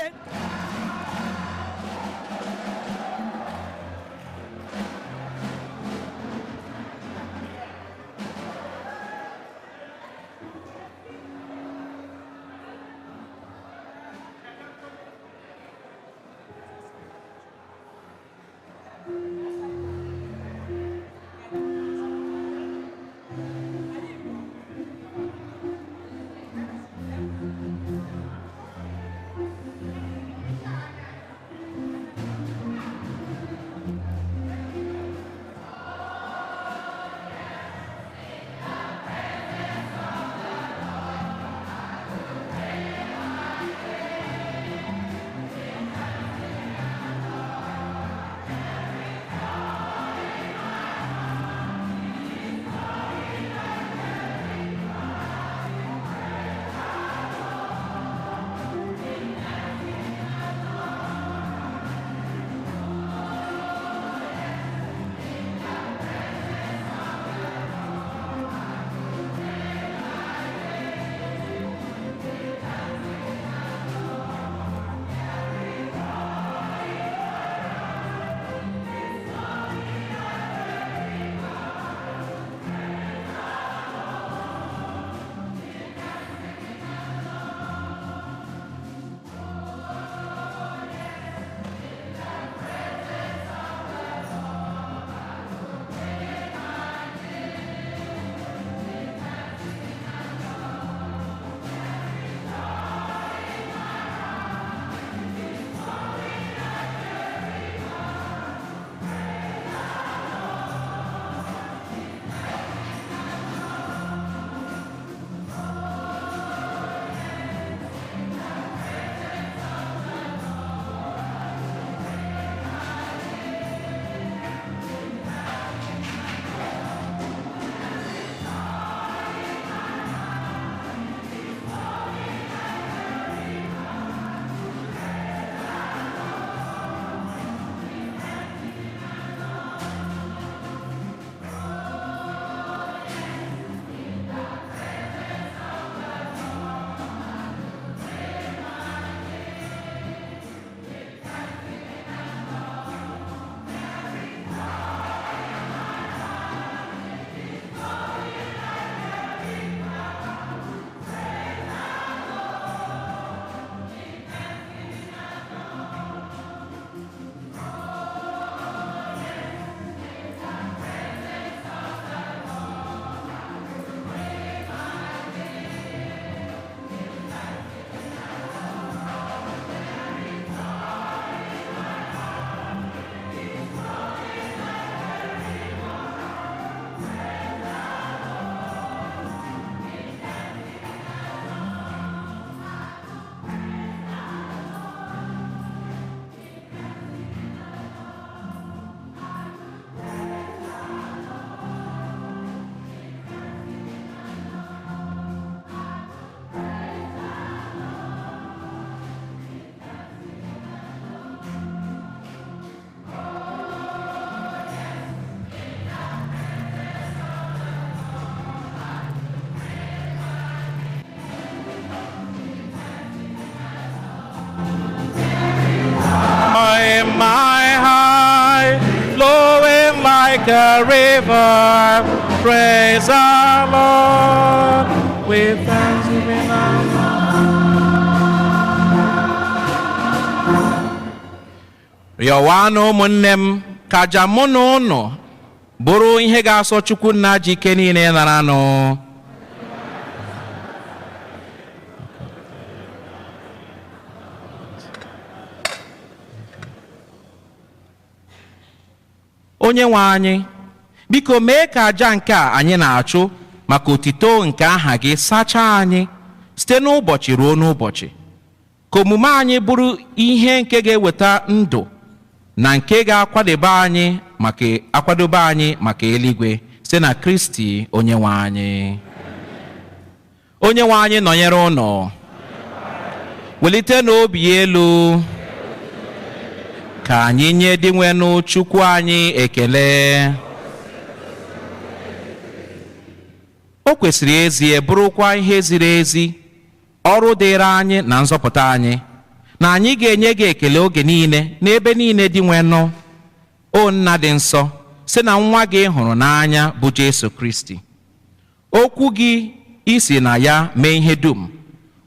a river. Praise our Lord with thanksgiving. Rịọwanụ ụmụnne m ka aja mụ na ụnụ bụrụ ihe ga-asọ Chukwu nna ji ike niile naranụ. Onye nwe anyị, biko mee ka aja nke a anyị na-achụ maka otito nke aha gị sachaa anyị site n'ụbọchị ruo n'ụbọchị, ka omume anyị bụrụ ihe nke ga-eweta ndụ na nke ga-akwadobe anyị maka eluigwe site na Kristi onye nwe anyị. Onye nwe anyị nọnyere ụnụ. Welite n'obi elu ka anyị nye dị nwenụ Chukwu anyị ekele. O kwesịrị ezie bụrụkwa ihe ziri ezi ọrụ dịrị anyị na nzọpụta anyị, na anyị ga-enye gị ekele oge niile n'ebe niile dị nwenụ, o nna dị nsọ, site na nwa gị hụrụ n'anya bụ Jesu Kristi. Okwu gị isi na ya mee ihe dum,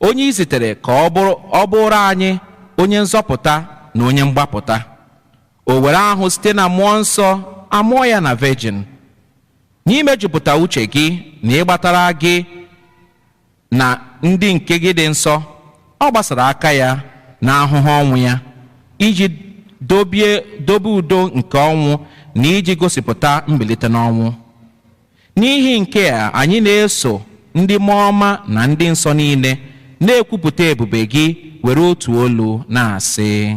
onye i zitere ka ọ bụrụ anyị onye nzọpụta na onye mgbapụta. O were ahụ site na mmụọ nsọ amụọ ya na virgin, n'imejupụta uche gị na ịgbatara gị na ndị nke gị dị nsọ. Ọ gbasara aka ya na ahụhụ ọnwụ ya iji dobe udo nke ọnwụ na iji gosipụta mbilite n'ọnwụ. N'ihi nke a, anyị na-eso ndị mmụọ ọma na ndị nsọ niile na-ekwupụta ebube gị were otu olu na-asị: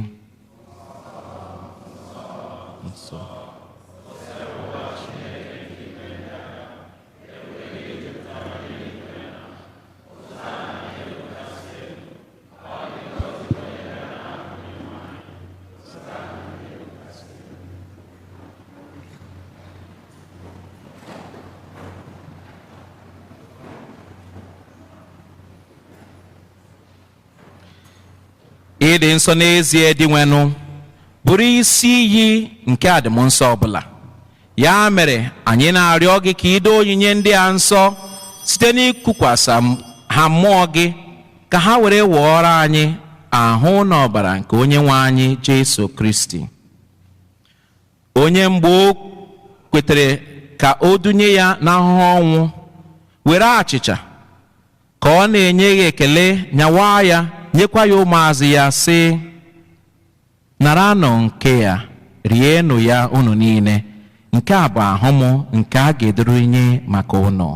ịdị nsọ n'ezie dị nwenụ bụrụ isi iyi nke adịm nsọ ọbụla. Ya mere anyị na-arịọ gị ka ido onyinye ndị a nsọ site n'ikukwasa ha mmụọ gị, ka ha were wụọrọ anyị ahụ na ọbara nke onye nwe anyị Jesu Kristi, onye mgbe o kwetere ka o dunye ya n'ahụhụ ọnwụ, were achịcha ka ọ na-enye ya ekele, nyawa ya, nyekwa ya ụmụazụ ya, sị: naranụ nke ya, rienụ ya unu niile, nke a bụ ahụ m nke a ga-edorunye maka unu.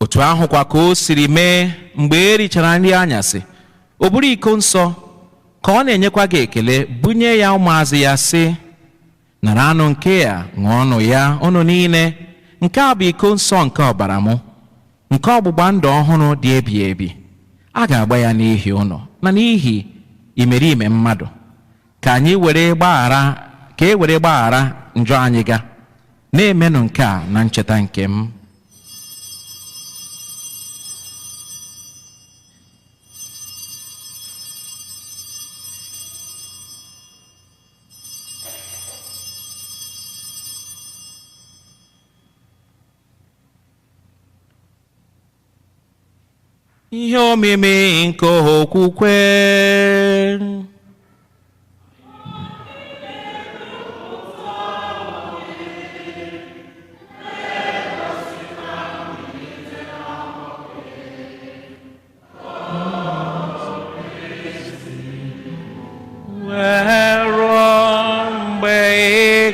Otu ahụkwa ka o siri mee mgbe e richara nri anyasị, o buru iko nsọ ka ọ na-enyekwa gị ekele, bunye ya ụmụazụ ya, sị: naranụ nke ya, ṅụọnụ ya unu niile, nke a bụ iko nsọ nke ọbara m, nke ọgbụgba ndụ ọhụrụ dị ebighị ebi. A ga-agba ya n'ihi unu na n'ihi imerime mmadụ, ka e were gbaghara njọ anyị ga. Na-emenụ nke a na ncheta nke m. Ihe omimi nke okwukwe.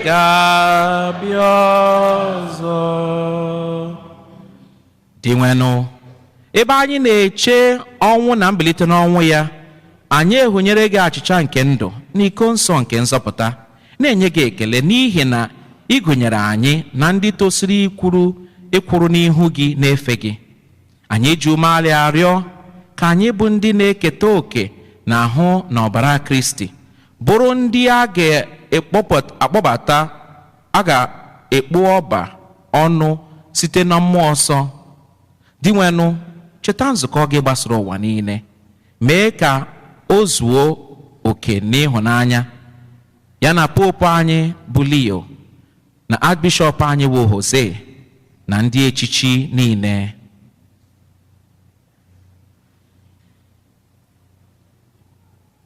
ga-abịa ọzọ. Dị nwenụ, ebe anyị na-eche ọnwụ na mbilite n'ọnwụ ya, anyị ehunyere gị achịcha nke ndụ n'iko nsọ nke nzọpụta, na-enye gị ekele n'ihi na ị gụnyere anyị na ndị tosiri ịkwụrụ n'ihu gị na-efe gị. Anyị ji umeala arịọ ka anyị bụ ndị na-eketa oke na ahụ na ọbara Kristi bụrụ ndị a ga-akpọbata a ga-ekpu ọba ọnụ site na mmụọ nsọ. Di nwenụ, cheta nzukọ gị gbasara ụwa niile, mee ka o zuo oke n'ịhụnanya ya na popu anyị bụ Leo na Archbishop anyị bụ Jose na ndị echichi niile.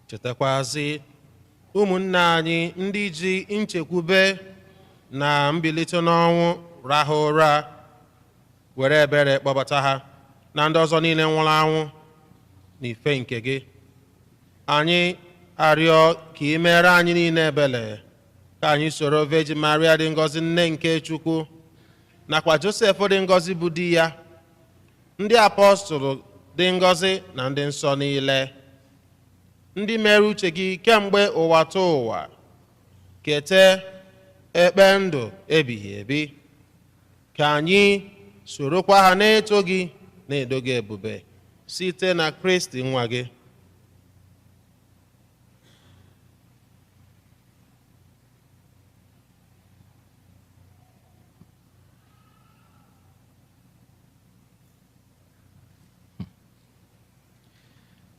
Chetakwazi ụmụnne anyị ndị ji nchekwube na mbilite n'ọnwụ rahụ ụra were ebere kpọbata ha, na ndị ọzọ niile nwụrụ anwụ n'ife nke gị. Anyị arịọ ka ị mere anyị niile ebere, ka anyị soro Virgin Maria dị ngọzi nne nke Chukwu nakwa Josef dị ngọzi bụ di ya, ndị apọstụl dị ngọzi na ndị nsọ niile, ndị mere uche gị kemgbe ụwa tụ ụwa, kete ekpe ndụ ebighị ebi. Ka anyị sorokwa ha na-eto gị na-edo gị ebube site na Kristi nwa gị.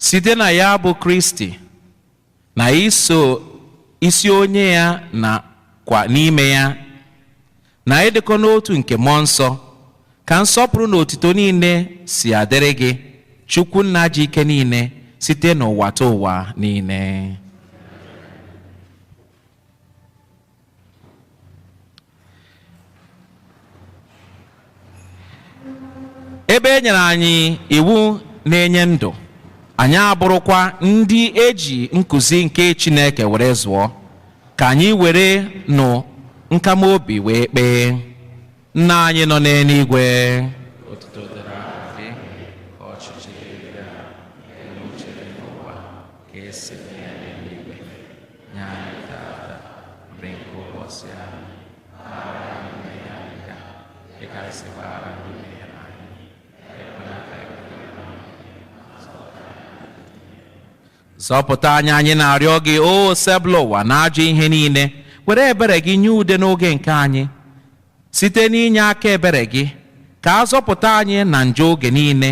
Site na ya bụ Kristi na isi onye ya na kwa n'ime ya na ịdịkọ n'otu nke mmụọ nsọ, ka nsọpụrụ na otuto niile si adịrị gị, Chukwu nna ji ike niile, site n'ụwa ta ụwa niile. Ebe e nyere anyị iwu na-enye ndụ, anyị abụrụkwa ndị eji nkụzi nke Chineke were zụọ, ka anyị were nụ nkamobi wee kpee. Nna anyị nọ n'eluigwe, otuto dịrị aha gị, ka ọchịchị gị bịa, n'uche gị n'ụwa ka esi n'eluigwe. Nye anyị tata nri nke ụbọchị ahụ, gbaghara anyị mmehie anyị dịka anyị si gbaghara ndị mmehie anyị, ekwela ka anyị zọpụta anyị na-arịọ gị, o sebụl ụwa na ajọ ihe niile, were ebere gị nye ude n'oge nke anyị, site n'inye aka ebere gị ka a zọpụta anyị na njọ oge niile.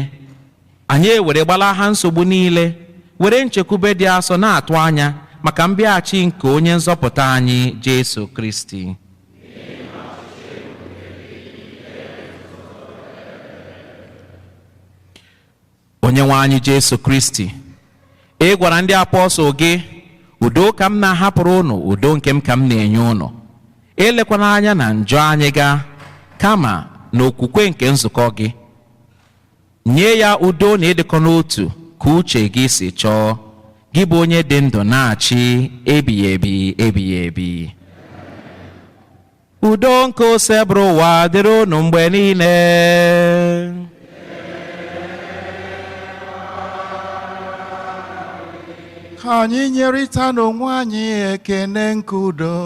Anyị ewere gbalaha nsogbu niile, were nchekwube dị asọ na-atụ anya maka mbịaghachi nke onye nzọpụta anyị Jesu Kristi. Onyenwe anyị Jesu Kristi, ị gwara ndị apọstọl gị, udo ka m na-ahapụrụ unu, udo nke m ka m na-enye unu. Elekwana anya na njọ anyị ga, kama na okwukwe nke nzukọ gị. Nye ya udo na ịdịkọ n'otu ka uche gị si chọọ, gị bụ onye dị ndụ na-achị ebighị ebi ebighị ebi. Udo nke osebụrụ ụwa dịrị unu mgbe niile. Ka anyị nyerịta n'onwe anyị ekene nke udo.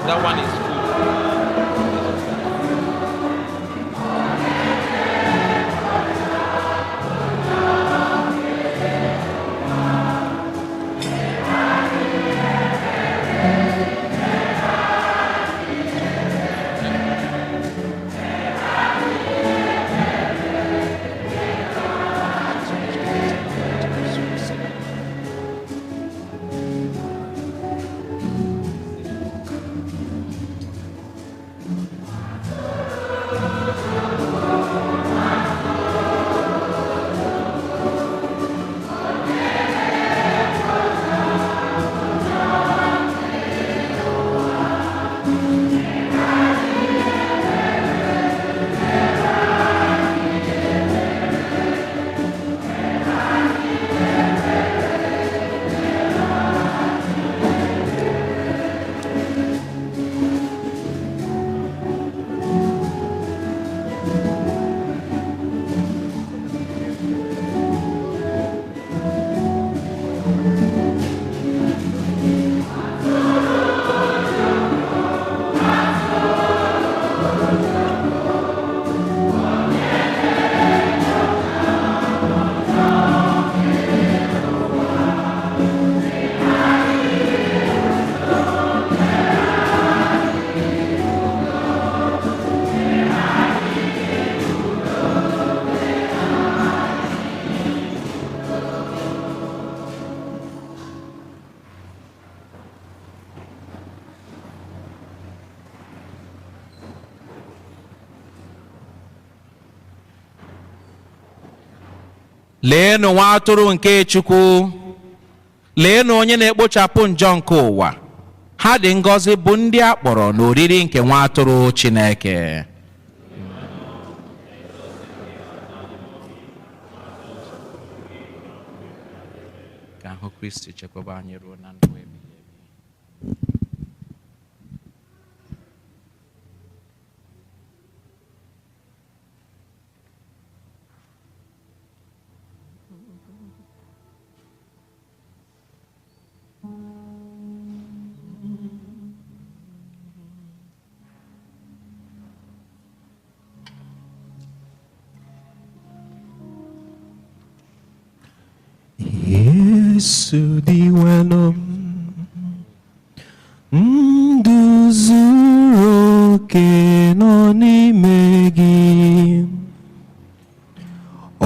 That one is full. leenụ nwa atụrụ nke Chukwu, leenụ onye na-ekpochapụ njọ nke ụwa. Ha dị ngọzi bụ ndị a kpọrọ n'oriri nke nwa atụrụ Chineke. Ka ahụ Kristi chekwaba anyị ruo na ndụ ebighị ebi. Yesu diwenụ ndụ zuru oke nọ n'ime gị,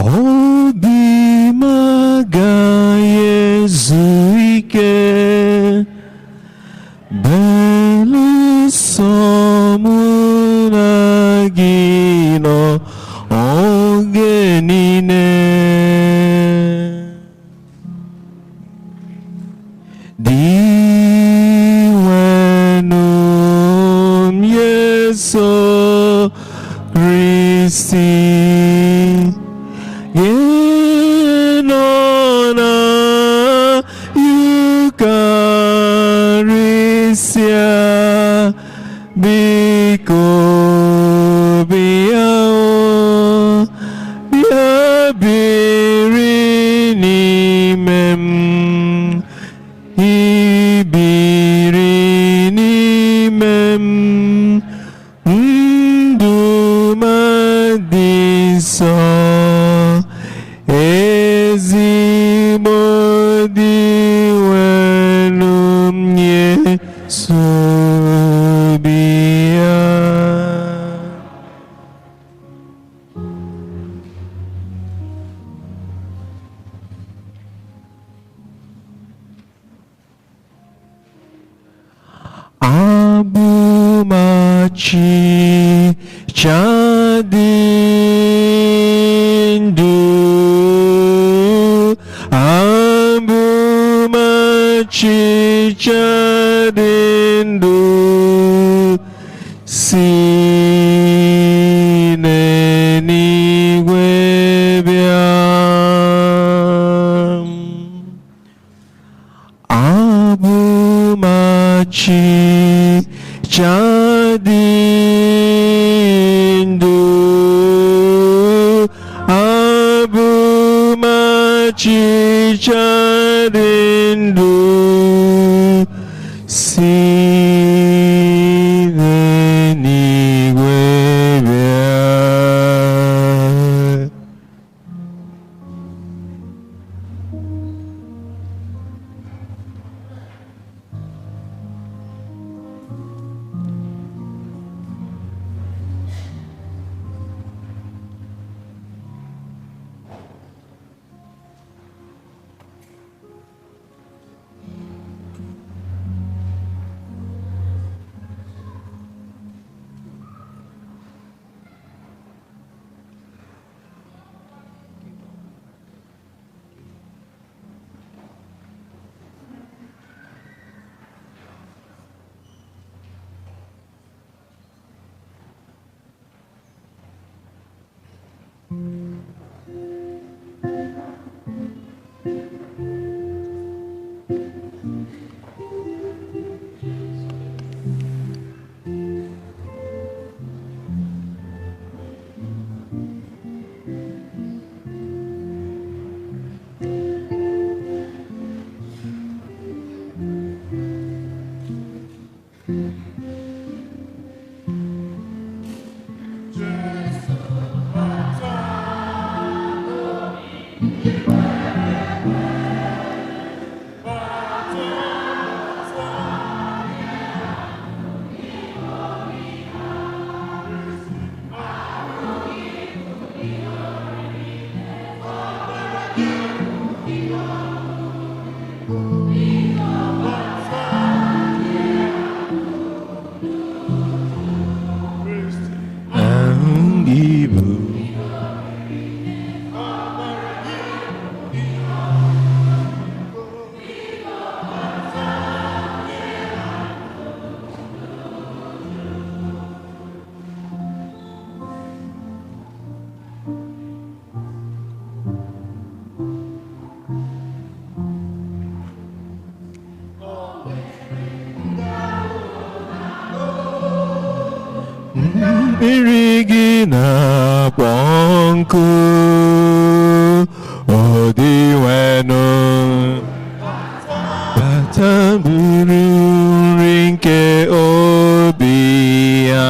obi m agaghị ezu ike belụsọ mụ na gị nọ oge niile. Diwenum Yesu Christi, yenona Eucharistia, biko biao, bia biri n'ime m. Ibiri n'ime m, ndụ m dị nsọ, ezigbo diwenụ m Yesu bịa. Achịcha dị ndụ, abụ m achịcha dị ndụ si n'eluigwe bịa. Abụ m achịcha dị ndụ, abụ m achịcha dị ndụ si n'eluigwe bịa. mmiri gị na-akpọ nkụ ọ dịwenụ bata buru nri nke obi ya.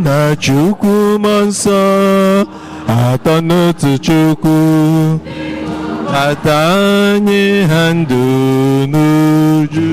na Chukwu mmụọ nsọ atọ n'otu Chukwu ata anyị ha ndụ n'uju.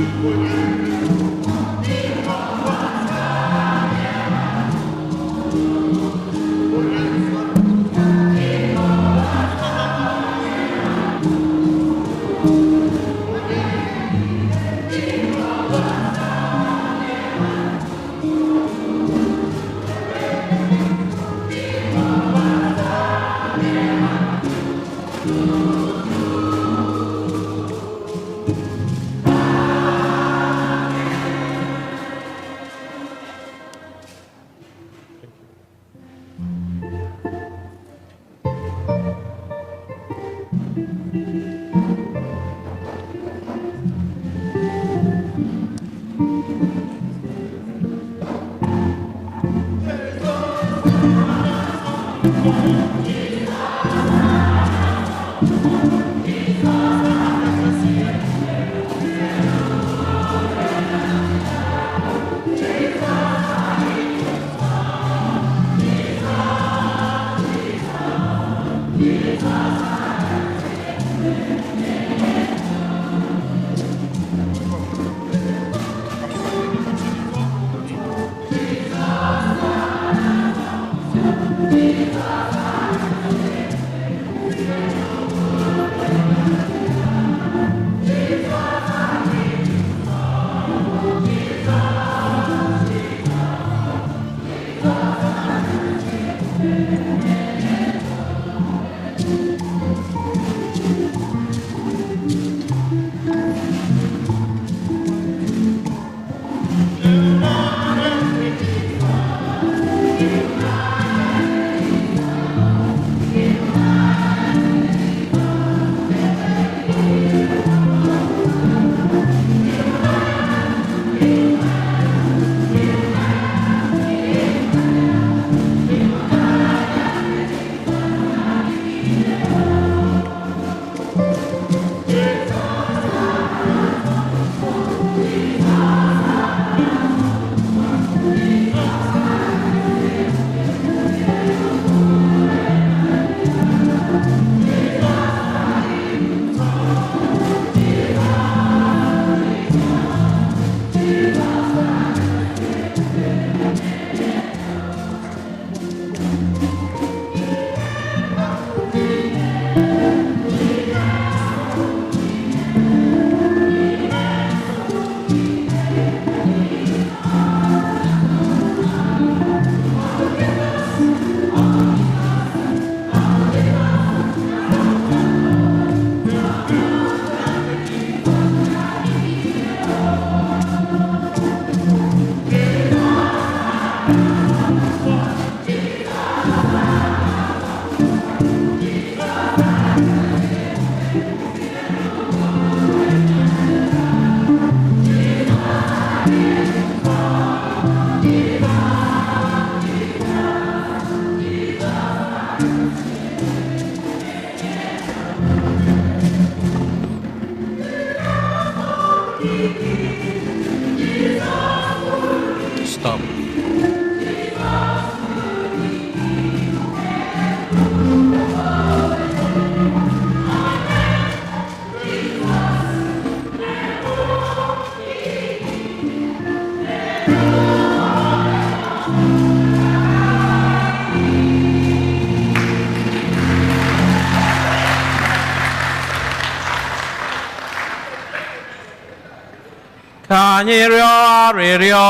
Ka anyị rịọ arịrịọ.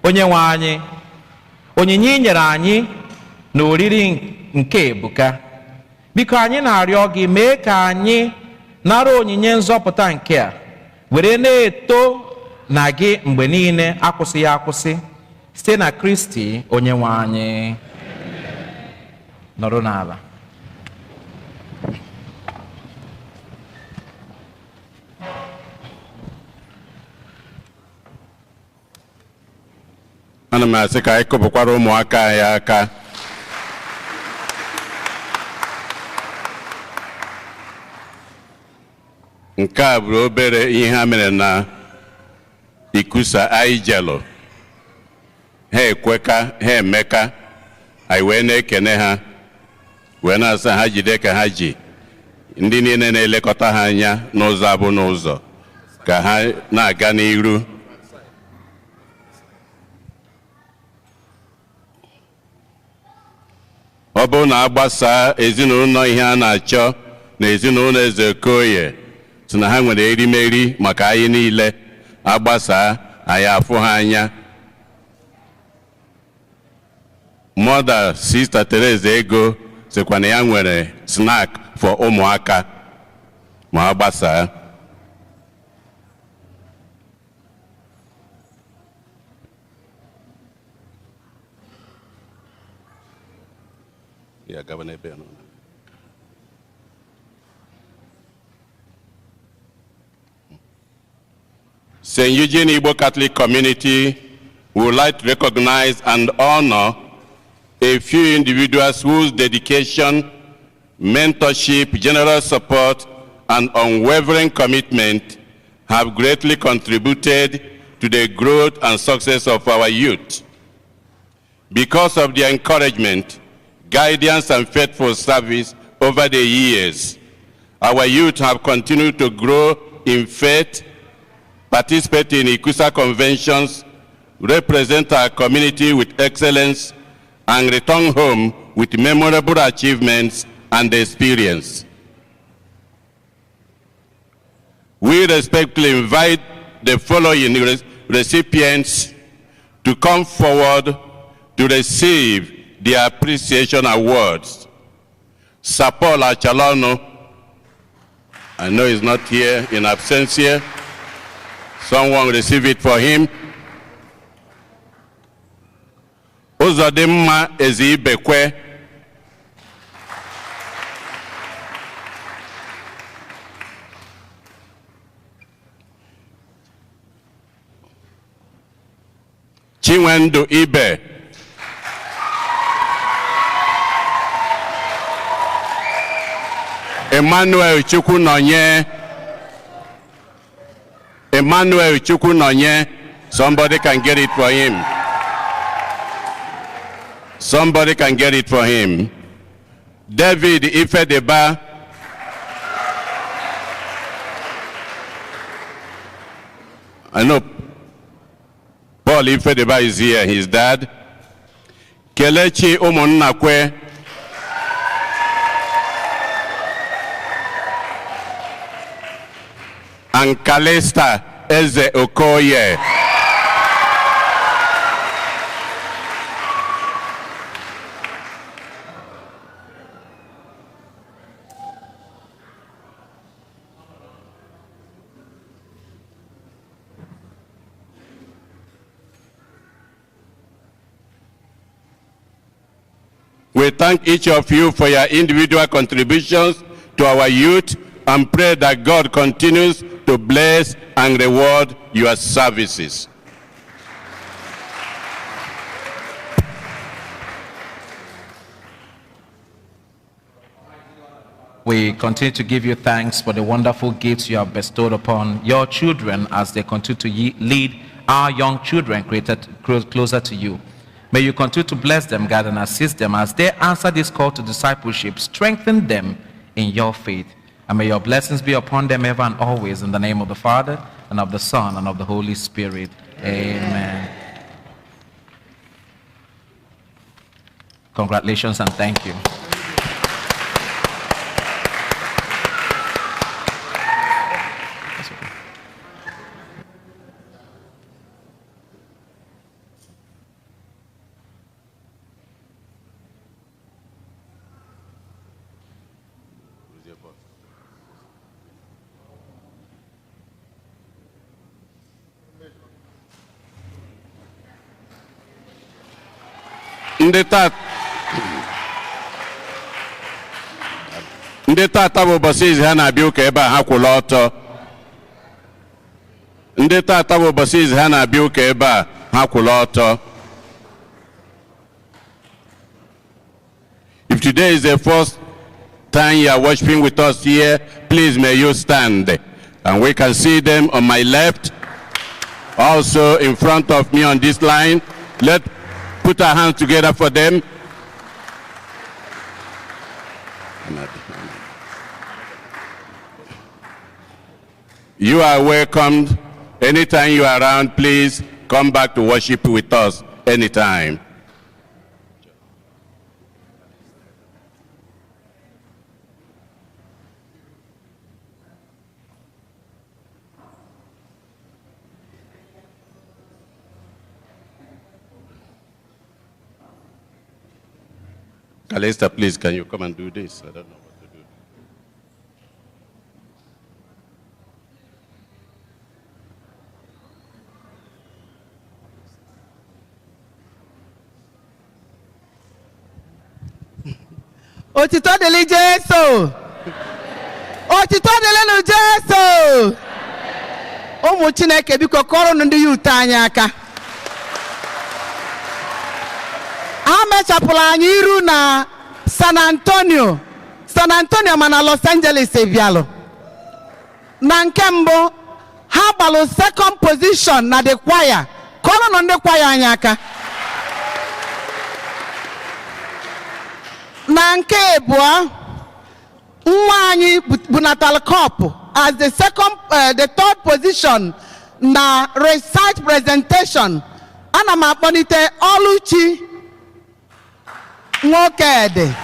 Onyenwe anyị, onyinye i nyere anyị na oriri nke ebuka, biko anyị na-arịọ gị mee ka anyị nara onyinye nzọpụta nke a were na-eto na gị mgbe niile akwụsịghị akwụsị site na Kristi onyenwe anyị. Nọrọ n'ala. Ana m asị ka anyị kụpụkwara ụmụaka anyị aka. Nke a bụ obere ihe ha mere na ikusa anyị jelụ. Ha ekweka, ha emeka, anyị wee na-ekene ha, wee na-asa ha jide ka ha ji. Ndị niile na-elekọta ha anya n'ụzọ abụ n'ụzọ ka ha na-aga n'iru. Ọ bụrụ na agbasa ezinụlọ ihe a na-achọ na ezinụlọ Eze Okoye si na ha nwere erimeri maka anyị niile, agbasa anyị afụ ha anya. Mother Sister Teresa Ego sịkwa na ya nwere snack for ụmụaka ma agbasa. Yeah, Governor Ben. St. Eugene Igbo Catholic Community would like to recognize and honor a few individuals whose dedication, mentorship, generous support, and unwavering commitment have greatly contributed to the growth and success of our youth. Because of their encouragement, guidance, and faithful service over the years, our youth have continued to grow in faith, participate in Ikusa conventions, represent our community with excellence, and return home with memorable achievements and experience. We respectfully invite the following recipients to come forward to receive the appreciation awards. Sapola Chalano, I know he's not here, in absentia. Someone receive it for him. Uzodimma Ezibekwe. Chinwendu Ibe. Emmanuel Chukwunonye. Emmanuel Chukwunonye. Somebody can get it for him. Somebody can get it for him. David Ifedeba. I know Paul Ifedeba is here, his dad. Kelechi Umonnakwe. And Kalesta Eze Okoye. We thank each of you for your individual contributions to our youth and pray that God continues to bless and reward your services. we continue to give you thanks for the wonderful gifts you have bestowed upon your children as they continue to lead our young children closer to you. May you continue to bless them, guide, and assist them as they answer this call to discipleship. Strengthen them in your faith. And may your blessings be upon them ever and always. In the name of the Father, and of the Son, and of the Holy Spirit. Amen. Congratulations and thank you. Ndị tata bụ ụbọchị izi ha na-abịa ụka ebe a ha kwụla ọtọ. Ndị tata bụ ụbọchị izi ha na-abịa ụka ebe a ha kwụla ọtọ. If today is the first time you are worshiping with us here, please may you stand. And we can see them on my left, also in front of me on this line. Let's put our hands together for them. You are welcomed. Anytime you are around, please come back to worship with us anytime. Calista, please, can you come and do this? I don't know what to do. Otito dịrị Jesu. Otito dịrị Jesu. Ụmụ Chineke biko kọrọ ndị ya ute anyị aka. Ha mechapụrụ anyị iru na San Antonio mana Los Angeles ebialụ. Na nke mbụ ha gbalụ second position na the choir. Kọrọ ndị choir anyị aka. Na nke abụọ nwa anyị bunatal cup as the third position na recite presentation. Ana m akpọnite Oluchi Nwokede.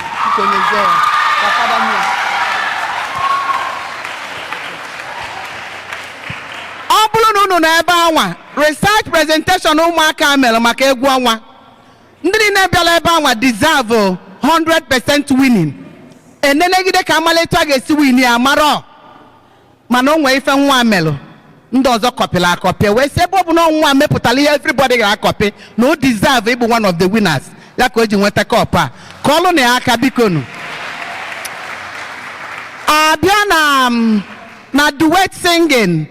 Ọ bụrụ na unu na ebe anwa recite presentation ụmụaka mere maka egwu ọnwa. Ndị niile bịara ebe anwa deserve 100% winning. Enenegide ka amalite ga-esi win ya mara. Mana o nwee ife nwa melụ. Ndị ọzọ kọpịla akọpị. Wee sị ebe ọ bụ na nwa mepụtara ihe everybody ga-akọpị na o deserve ịbụ one of the winners. Ya ka o ji nweta kọp a. Kọlụ na ya aka bikonu. Abịa na duet singing.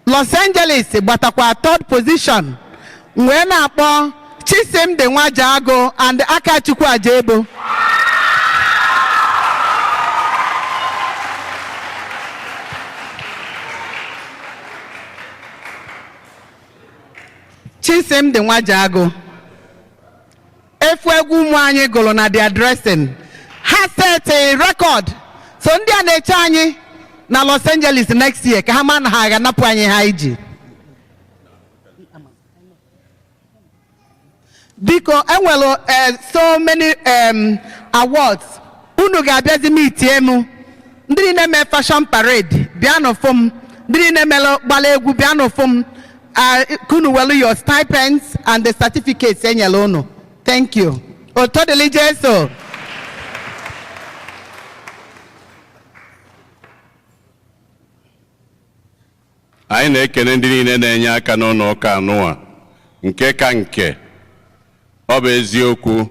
Los Angeles gbatakwa third position. Wee na-akpọ Chisimdi Nwajago and Akachukwu Ajebo. Chisimdi Nwajago. Efu egwu ụmụ anyị gụrụ na the addressing. Ha set a record. So ndị a na-eche anyị na Los Angeles next year ka ha ma na ha ga-anapụ anyị ha iji. Biko enwelo so many awards. Unu ga-abịazi m itie m. Ndị na-eme fashion parade bịa n'ofom. Ndị na-eme gbala egwu bịa n'ofom. Kunu welu your stipends and the certificates enyela unu. Thank you. Otodili Jesu. Anyị na-ekene ndị niile na-enye aka n'ụlọ ụka anụwa nke ka nke. Ọ bụ eziokwu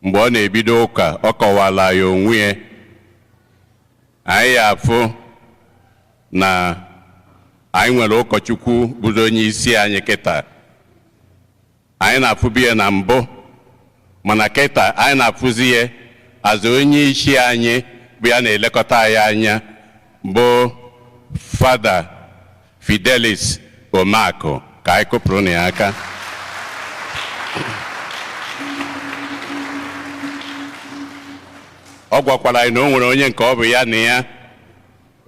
mgbe ọ na-ebido ụka ọ kọwala ya onwe ya. Anyị afụ na anyị nwere ụkọchukwu bụrụ onye isi anyị kịta. Anyị na-afụbi ya na mbụ mana kịta anyị na-afụzi ya as onye isi anyị bụ ya na-elekọta anyị anya bụ Fada Fidelis Omakụ, ka anyị kụpụrụ na ya aka. Ọ gwakwara anyị na o nwere onye nke ọ bụ ya na ya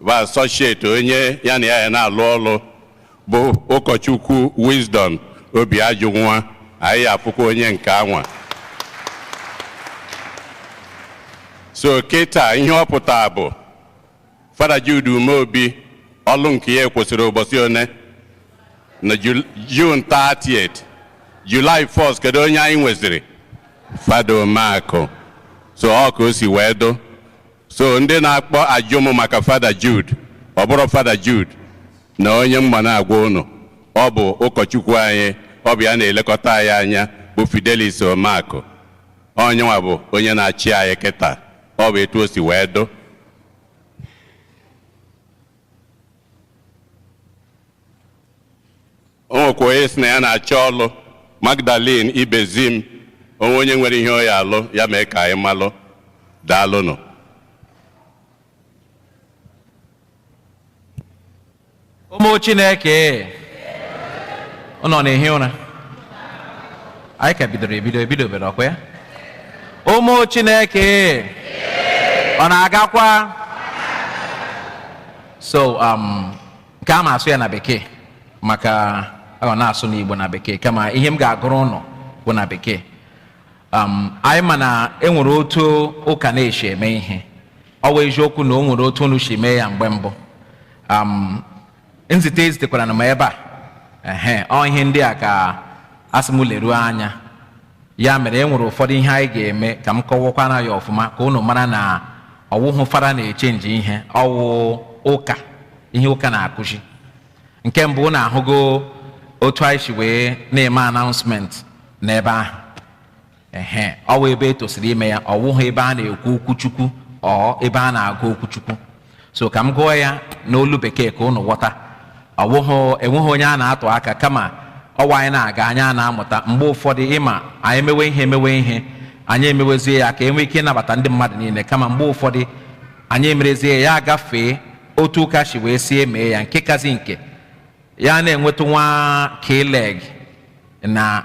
bụ associate, onye ya na ya na-alụ ọlụ, bụ ụkọchukwu Wisdom Obiajunwa. Anyị afụkwa onye nke anwa. So kịta ihe ọ pụtara bụ Fada Jude Umeobi, ọlụ nke ya kwụsịrị ụbọchị one na June 30th, July 1st, kedu onye anyị nweziri? Fada Omakụ. So ọ ka o si wee do. So ndị na-akpọ ajụmụ maka Fada Jude, ọ bụrụ Fada Jude na onye mma na-agwa unu, ọ bụ ụkọchukwu anyị, ọ bụ ya na-elekọta anyị anya, bụ Fidelis Omakụ. Onye nwa bụ onye na-achị anyị kịta. Ọ bụ etu o si wee do. O nwekwa onye si na ya na-achọ ọlụ, Magdalene Ibezim, onye nwere ihe ọ ya alụ, ya mee ka anyị malụ. Daalụnụ. Ụmụ Chineke, ụnọ na-ehi ụra. Anyị ka ebidobere ọkwa ya. Ụmụ Chineke, ọ na-agakwa? So nke a ma asụ ya na Bekee, maka ọ na-asụ n'Igbo na Bekee, kama ihe m ga-agụrụ ụnụ bụ na Bekee. Anyị ma na enwere otu ụka na-eshi eme ihe. Ọ bụ eziokwu na o nwere otu unu si mee ya mgbe mbụ. Nzite ezitekwara na m ebe a. Ọ ihe ndị a ka asị m leruo anya. Ya mere e nwere ụfọdụ ihe anyị ga-eme ka m kọwakwana ya ọfụma ka unu mara na ọwụhụ Fada na-echenji ihe, ọwụ ụka, ihe ụka na-akụzi. Nke mbụ na-ahụgo otu anyị si wee na-eme announcement n'ebe ahụ. Ọ wụ ebe etosiri ime ya, ọwụhụ ebe a na-ekwu okwu Chukwu ọ ebe a na-agụ okwu Chukwu. So ka m gụọ ya n'olu Bekee ka unu ghọta. Enweghị onye a na-atụ aka, kama ọwa anyị na-aga, anyị a na-amụta. Mgbe ụfọdụ ịma anyị emewe ihe anyị emewezie ya ka enwee ike ịnabata ndị mmadụ niile, kama mgbe ụfọdụ anyị emerezie ya agafee otu ụka si wee sie mee ya, nke kazi nke ya na-enwetụ nwa K-leg na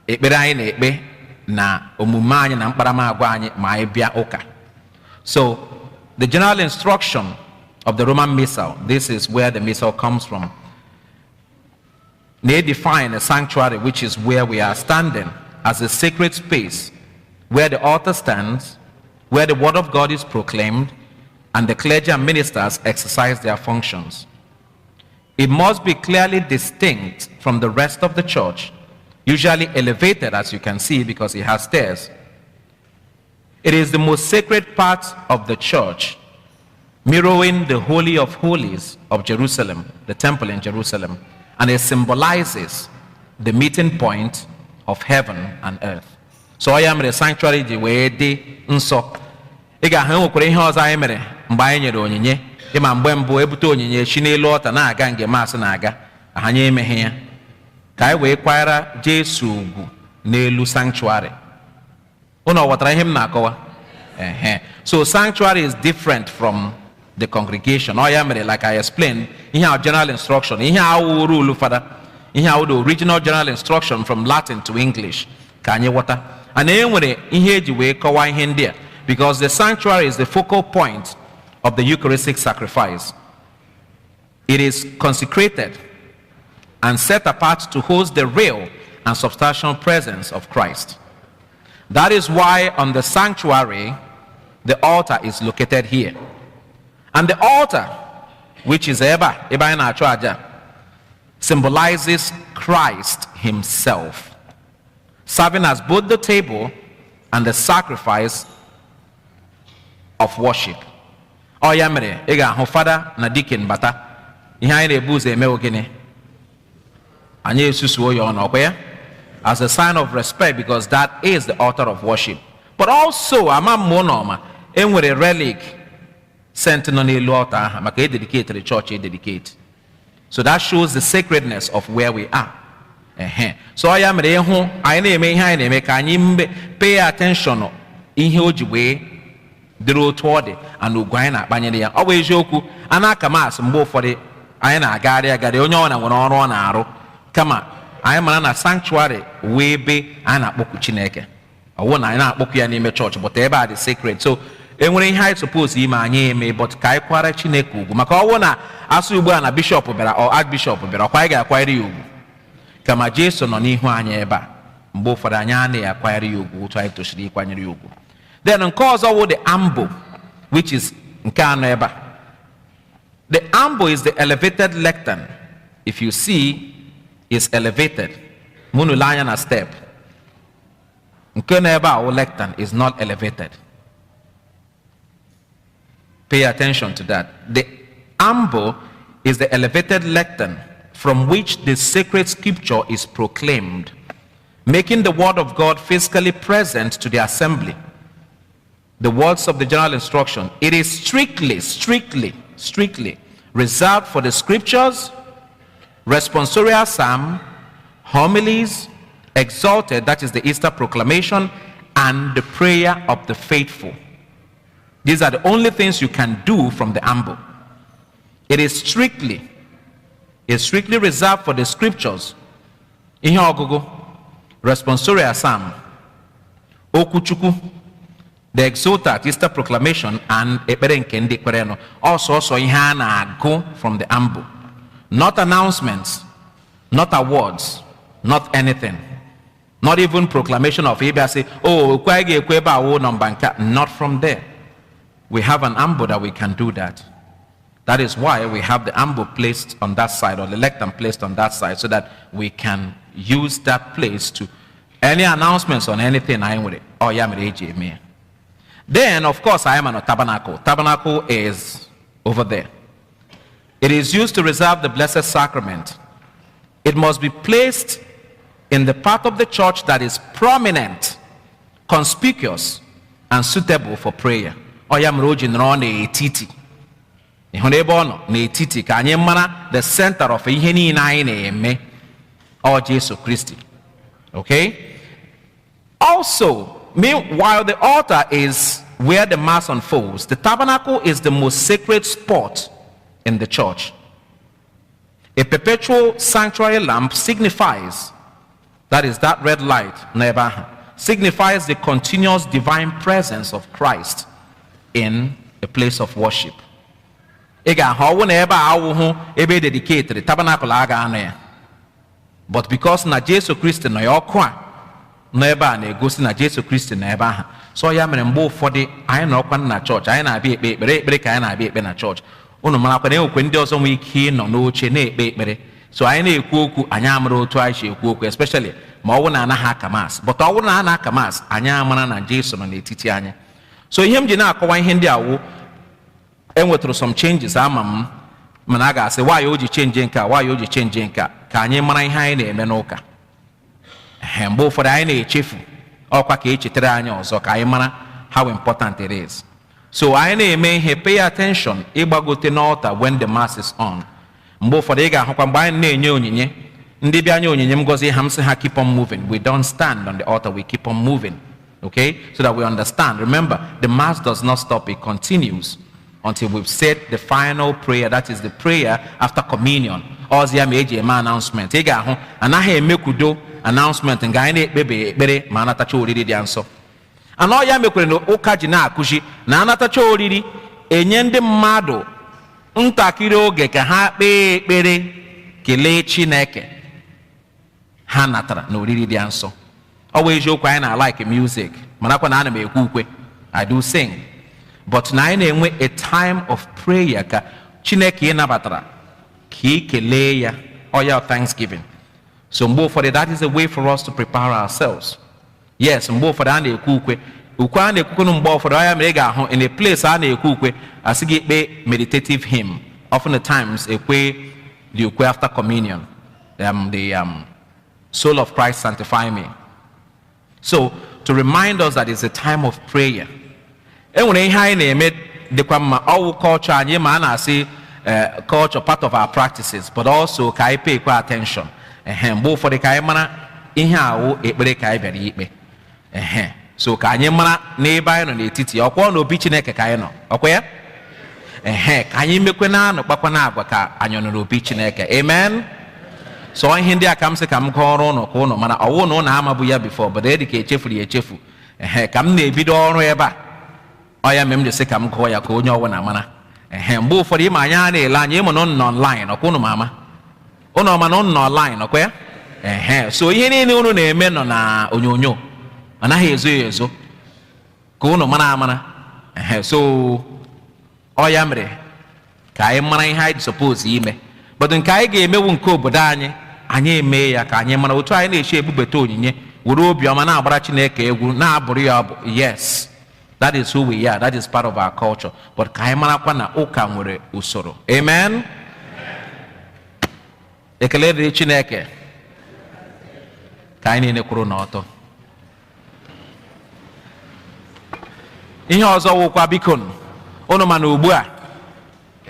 ekpere anyị na-ekpe na omume anyị na mkparamagwa anyị ma anyị bịa ụka. So the general instruction of the Roman Missal, this is where the Missal comes from. They define a sanctuary, which is where we are standing, as a sacred space where the altar stands, where the word of God is proclaimed, and the clergy and ministers exercise their functions. It must be clearly distinct from the rest of the church, usually elevated, as you can see, because it has stairs. It is the most sacred part of the church, mirroring the Holy of Holies of Jerusalem, the temple in Jerusalem, and it symbolizes the meeting point of heaven and earth. So I am the sanctuary the way dị nsọ. Ị ga-ahụ nwekwara ihe ọzọ anyị mere mgbe anyị nyere onyinye. Ịma mgbe mbụ ebute onyinye chi n'elu ọta na-aga nge maasị na-aga, anyị emeghe ya ka anyị wee kwanyere Jesu ugwu n'elu sanctuary. Unu ghọtara ihe m na-akọwa? So sanctuary is different from the congregation. Ọ ya mere, like I explained, ihe our general instruction, ihe awụ rule Fada, ihe awụ the original general instruction from Latin to English ka anyị ghọta. And enwere ihe eji wee kọwa ihe ndị a, because the sanctuary is the focal point of the Eucharistic sacrifice. It is consecrated and set apart to host the real and substantial presence of Christ. That is why on the sanctuary, the altar is located here. And the altar, which is Eba na achụ aja, symbolizes Christ himself, serving as both the table and the sacrifice of worship. Ọ ya mere ị ga-ahụ Fada na Deacon bata, ihe anyị na-ebu ụzọ eme ogene anyị esusuo ya ọnụ, ọkwa ya, as a sign of respect, because that is the altar of worship. But also ama mmụọ n'ọma enwere relic sent nọ n'elu altar ahụ maka dedicate the church dedicate. So that shows the sacredness of where we are. So ọ ya mere ịhụ anyị na-eme ihe anyị na-eme ka anyị pay attention ihe o ji wee dịrị otu ọ dị ana ugwu anyị na-akpanyere ya. Ọ bụ eziokwu a na-aka maasị mgbe ụfọdụ anyị na-agagharị agharị onye ọ na nwere ọrụ ọ na-arụ, kama anyị mara na sanctuary wee ebe anyị na-akpọku Chineke. Ọwụ na anyị na-akpọku ya n'ime chọọchị, but ebe a dị sacred. So enwere ihe anyị suppose ime anyị eme, but ka anyị kwara Chineke ugwu, maka ọwụ na asụ ugbu a na bishọp bịara ọ archbishop bịara, ọkwa anyị ga-akwanyere ya ugwu, kama Jesu nọ n'ihu anyị ebe a. Mgbe ụfọdụ anyị anaghị akwanyere ya ugwu otu anyị tosiri ịkwanyere ya ugwu. Then nke ọzọ wụ the ambo, which is nke anọ ebe a. The ambo is the elevated lectern. If you see, it's elevated. Munule anya na step. Nke na ebe a wụ lectern is not elevated. Pay attention to that. The ambo is the elevated lectern from which the sacred scripture is proclaimed, making the word of God physically present to the assembly. The words of the general instruction, it is strictly reserved for the scriptures, responsorial psalm, homilies, exalted, that is the Easter proclamation, and the prayer of the faithful. These are the only things you can do from the ambo. It is strictly reserved for the scriptures. Ihe ọgụgụ, responsorial psalm, okuchukwu, the exultat, Easter proclamation, and ekpere nke ndị kwere nọ. Also ihe a na-agụ from the ambo. Not announcements, not awards, not anything. Not even proclamation of Ibia say, oh, not from there. We have an ambo that we can do that. That is why we have the ambo placed on that side, or the lectern placed on that side, so that we can use that place to any announcements on anything. Then, of course, I am on a tabernacle. Tabernacle is over there. It is used to reserve the Blessed Sacrament. It must be placed in the part of the church that is prominent, conspicuous, and suitable for prayer. The center of Jesus Christ. Okay? Also, meanwhile, the altar is where the mass unfolds. The tabernacle is the most sacred spot in the church. A perpetual sanctuary lamp signifies, that is that red light, signifies the continuous divine presence of Christ in a place of worship. Dedicated tabernacle, but because na Jesus Christ no yokwa neba na egosi na Jesus Christ na ebe aha, so ya mere mgbe ụfọdụ anyị na ọkwa na church anyị na-abịa ekpere ka anyị na-abịa ekpe na church. Unu mara kwa na ekwe ndị ọzọ nwee ike nọ n'oche na-ekpe ekpere, so anyị na-ekwu okwu anyị amara otu anyị si ekwu okwu, especially ma ọ bụrụ na anaghị aka mass. But ọ bụrụ na a na-aka mass, anyị amara na Jesu nọ n'etiti anyị. So ihe m ji na-akọwa ihe ndị awụ enwetụrụ some changes ama m mana a ga-asị why o ji change nke a, why o ji change nke a, ka anyị mara ihe anyị na-eme n'ụka. Mgbe ụfọdụ anyị na-echefu ọkwa ka echetara anyị ọzọ ka anyị mara how important it is. So anyị na-eme ihe, pay attention ịgbagote n'altar when the mass is on. Mgbe ụfọdụ ị ga-ahụkwa mgbe anyị na-enye onyinye, ndị bịa nye onyinye m gọzie ha m sị ha keep on moving. We don't stand on the altar, we keep on moving. Okay? So that we understand. Remember, the mass does not stop, it continues until we've said the final prayer, that is the prayer after communion. Ozia meji ema announcement. Ị ga-ahụ anaghị emekudo announcement nga anyị na-ekpebe ekpere ma anatacha oriri dị nsọ. Anọ ya mekwere na ụka ji na-akụzi na anatacha oriri enye ndị mmadụ ntakịrị oge ka ha kpee ekpere kelee Chineke ha natara na oriri dị nsọ. Ọ bụ eziokwu anyị na like music, manakwa na ana m ekwu ukwe, I do sing, but na anyị na-enwe a time of prayer ka Chineke ịnabatara ka ikelee ya, or your thanksgiving. So mgbe ụfọdụ, that is a way for us to prepare ourselves. Yes, mgbe ụfọdụ a na-ekwu ukwe, ukwe a na-ekwukwu mgbe ụfọdụ ọ ya mere ị ga-ahụ in a place a na-ekwu ukwe asị gị ekpe meditative hymn. Often the times ekwe the ukwe after communion, the soul of Christ sanctify me. So to remind us that it's a time of prayer. Enwere ihe anyị na-eme dịkwa mma, ọwụ culture anyị ma a na-asị culture part of our practices, but also ka anyị pay attention. Mgbe ụfọdụ ka anyị mara ihe awụ ekpere ka anyị bịara ikpe. so ka anyị mara n'ebe anyị nọ n'etiti ọkwa n'obi Chineke ka anyị nọ ọkwa ya ka anyị mekwe na anụ kpakwa na agwa ka anyị nọ n'obi Chineke amen. So ihe ndị a ka m sị ka m gụọ ọrụ ụnụ ka ụnụ mana ọwụ na ụnụ amabu ya bifo but dị ka echefuru ya echefu ka m na-ebido ọrụ ebe a ọ ya mere m ji sị ka m gụọ ya ka onye ọwụ na-amara mgbe ụfọdụ ịma anya na-ele anya ịmụ na ụnụ nọ online ọkwa ụnụ ma ama ụnụ ọma na ụnụ nọ online ọkwa ya so ihe niile ụnụ na-eme nọ na onyonyo ọ naghị ezo ya ezo ka ụnụ mara amara so ọ ya mere ka anyị mara ihe anyị suppose ime but nke anyị ga-emewu nke obodo anyị eme ya ka anyị mara otu anyị na-eche ebubata onyinye were obiọma na-agbara Chineke egwu na-abụrụ ya ọbụ yes that is who we are, that is part of our culture but ka anyị marakwa na ụka nwere usoro amen. Ekele dịrị Chineke ka anyị niile kwuru n'ọtọ. Ihe ọzọ wụkwa biko unu ma na ugbu a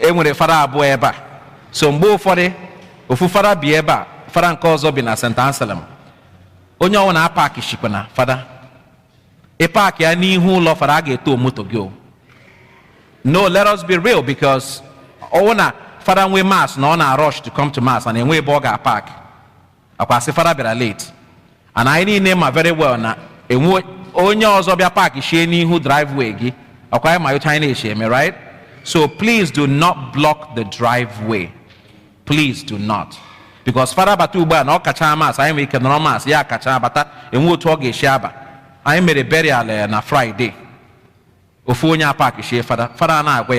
enwere fada abụọ ebe a so mgbe ụfọdụ ofu fada bi ebe a fada nke ọzọ bi na St. Anselm onye ọwụ na paaki shikwa na fada paaki ya n'ihu ụlọ fada a ga-eto moto gị no let us be real because ọwụ na fada nwee mass na ọ na rush to come to mass and enwe ebe ọ ga-paak akwasị fada bịara late and anyị niile ma very well na enwe onye ọzọ bịa paaki shie n'ihu driveway gị ọkwa ma yocha anyị na-eche eme right. So please do not block the driveway. Please do not. Because fada bata ugbu a na ọ kacha mass anyị nwere ike nọrọ mass ya kacha bata enwe otu ọ ga-esi aba anyị mere burial na Friday ofu onye apaaki shie fada na-agwa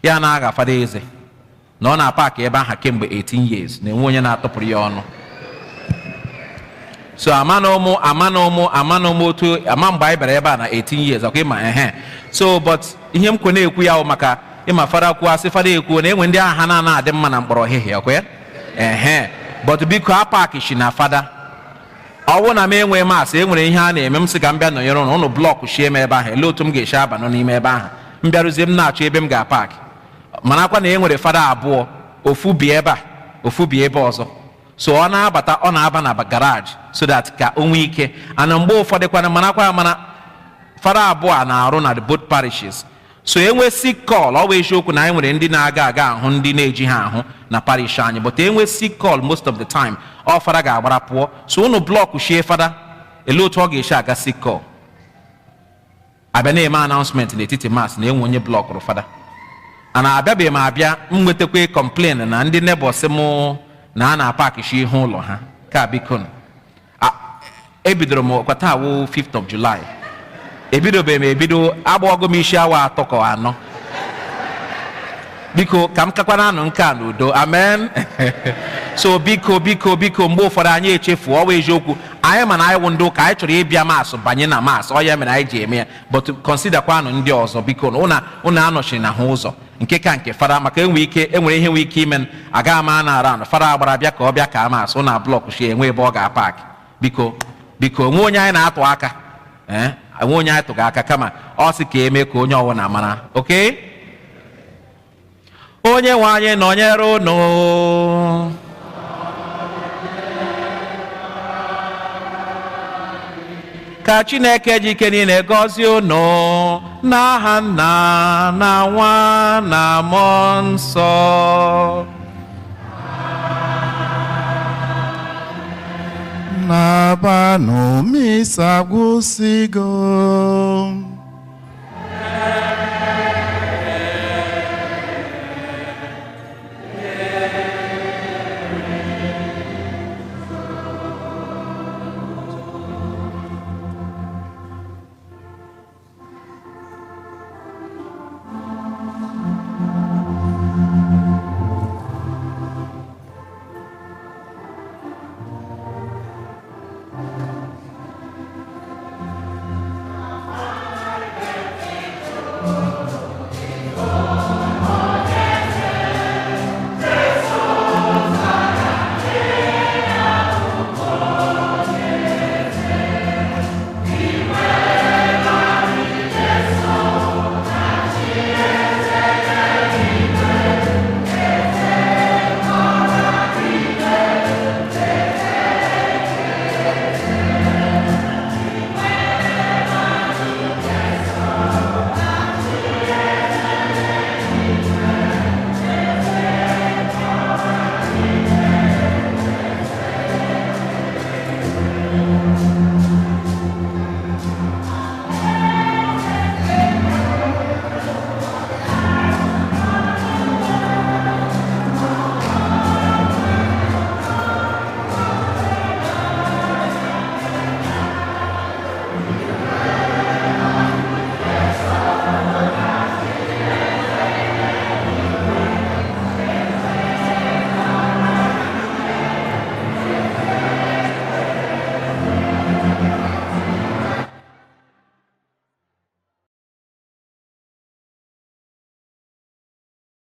ya na-aga fada eze na ọ na-apaaki ebe aha kemgbe 18 years na enwe onye na-atọpụrụ ya ọnụ so ama otu ama mgbe anyị bịara ebe a na 18 years ọkwa ịma so but ihe m kwe na-ekwu ya maka ịma fada kwuo asị fada ekwuo na enwe ndị agha na-adị mma na mkpọrọ hihie ọkwa ya but biko apaaki shi na fada ọwụ na m enwe masị enwere ihe a na-eme m sị ka m bịa nọnyere ụnụ blọkụ shie m ebe ahụ ele otu m ga-esi aba nọ n'ime ebe ahụ m bịarụzie m na-achọ ebe m ga-apaaki marakwa na enwere fada abụọ ofu bi ebe a ofu bi ebe ọzọ so ọ na-abata ọ na-aba na garaji so that ka o nwee ike ana mgbe ụfọdụ kwana marakwa mana fada abụọ a na-arụ na the both parishes so enwe sick call ọ bụ eziokwu na anyị nwere ndị na-aga ahụ ndị na-eji ha ahụ na parish anyị but enwe sick call most of the time ọ fada ga-agbara pụọ so unu blọkụ shie fada ele otu ọ ga-esi aga sick call abịa na-eme announcement n'etiti mass na enwe onye blọkụrụ fada ana abịabeghị m abịa m nwetakwa complain na ndị neighbors m na a na-apaaki shi ihe ụlọ ha ka biko ebidoro m kwata awụ 5th of July ebido agbago m isi awa 3 ka 4 biko ka m kakwana anụ nke a n'udo amen. So biko mgbe ụfọdụ anyị echefu ọwa eziokwu anyị ma na anyị wụ ndị ụka anyị chọrọ ịbịa maasị banye na maasị ọ ya mere anyị ji eme ya but consider kwa anụ ndị ọzọ biko ụnụ anọchiri na ha ụzọ nke ka nke fada maka enwere ihe nwee ike ime aga ama na ara fada agbara bịa ka ọ bịa ka maasị ụnụ blọkụ shi enwe ebe ọ ga-apaaki biko nwe onye anyị na-atụ aka nwe onye anyị tụga aka kama ọ sị ka eme ka onye ọwụ na-amara oke onye nwe anyị nọnyere ụnụ ka Chineke ji ike niile gọzie ụnụ n'aha Nna na Nwa na Mmụọ Nsọ na-abanụ misa gwụsịgo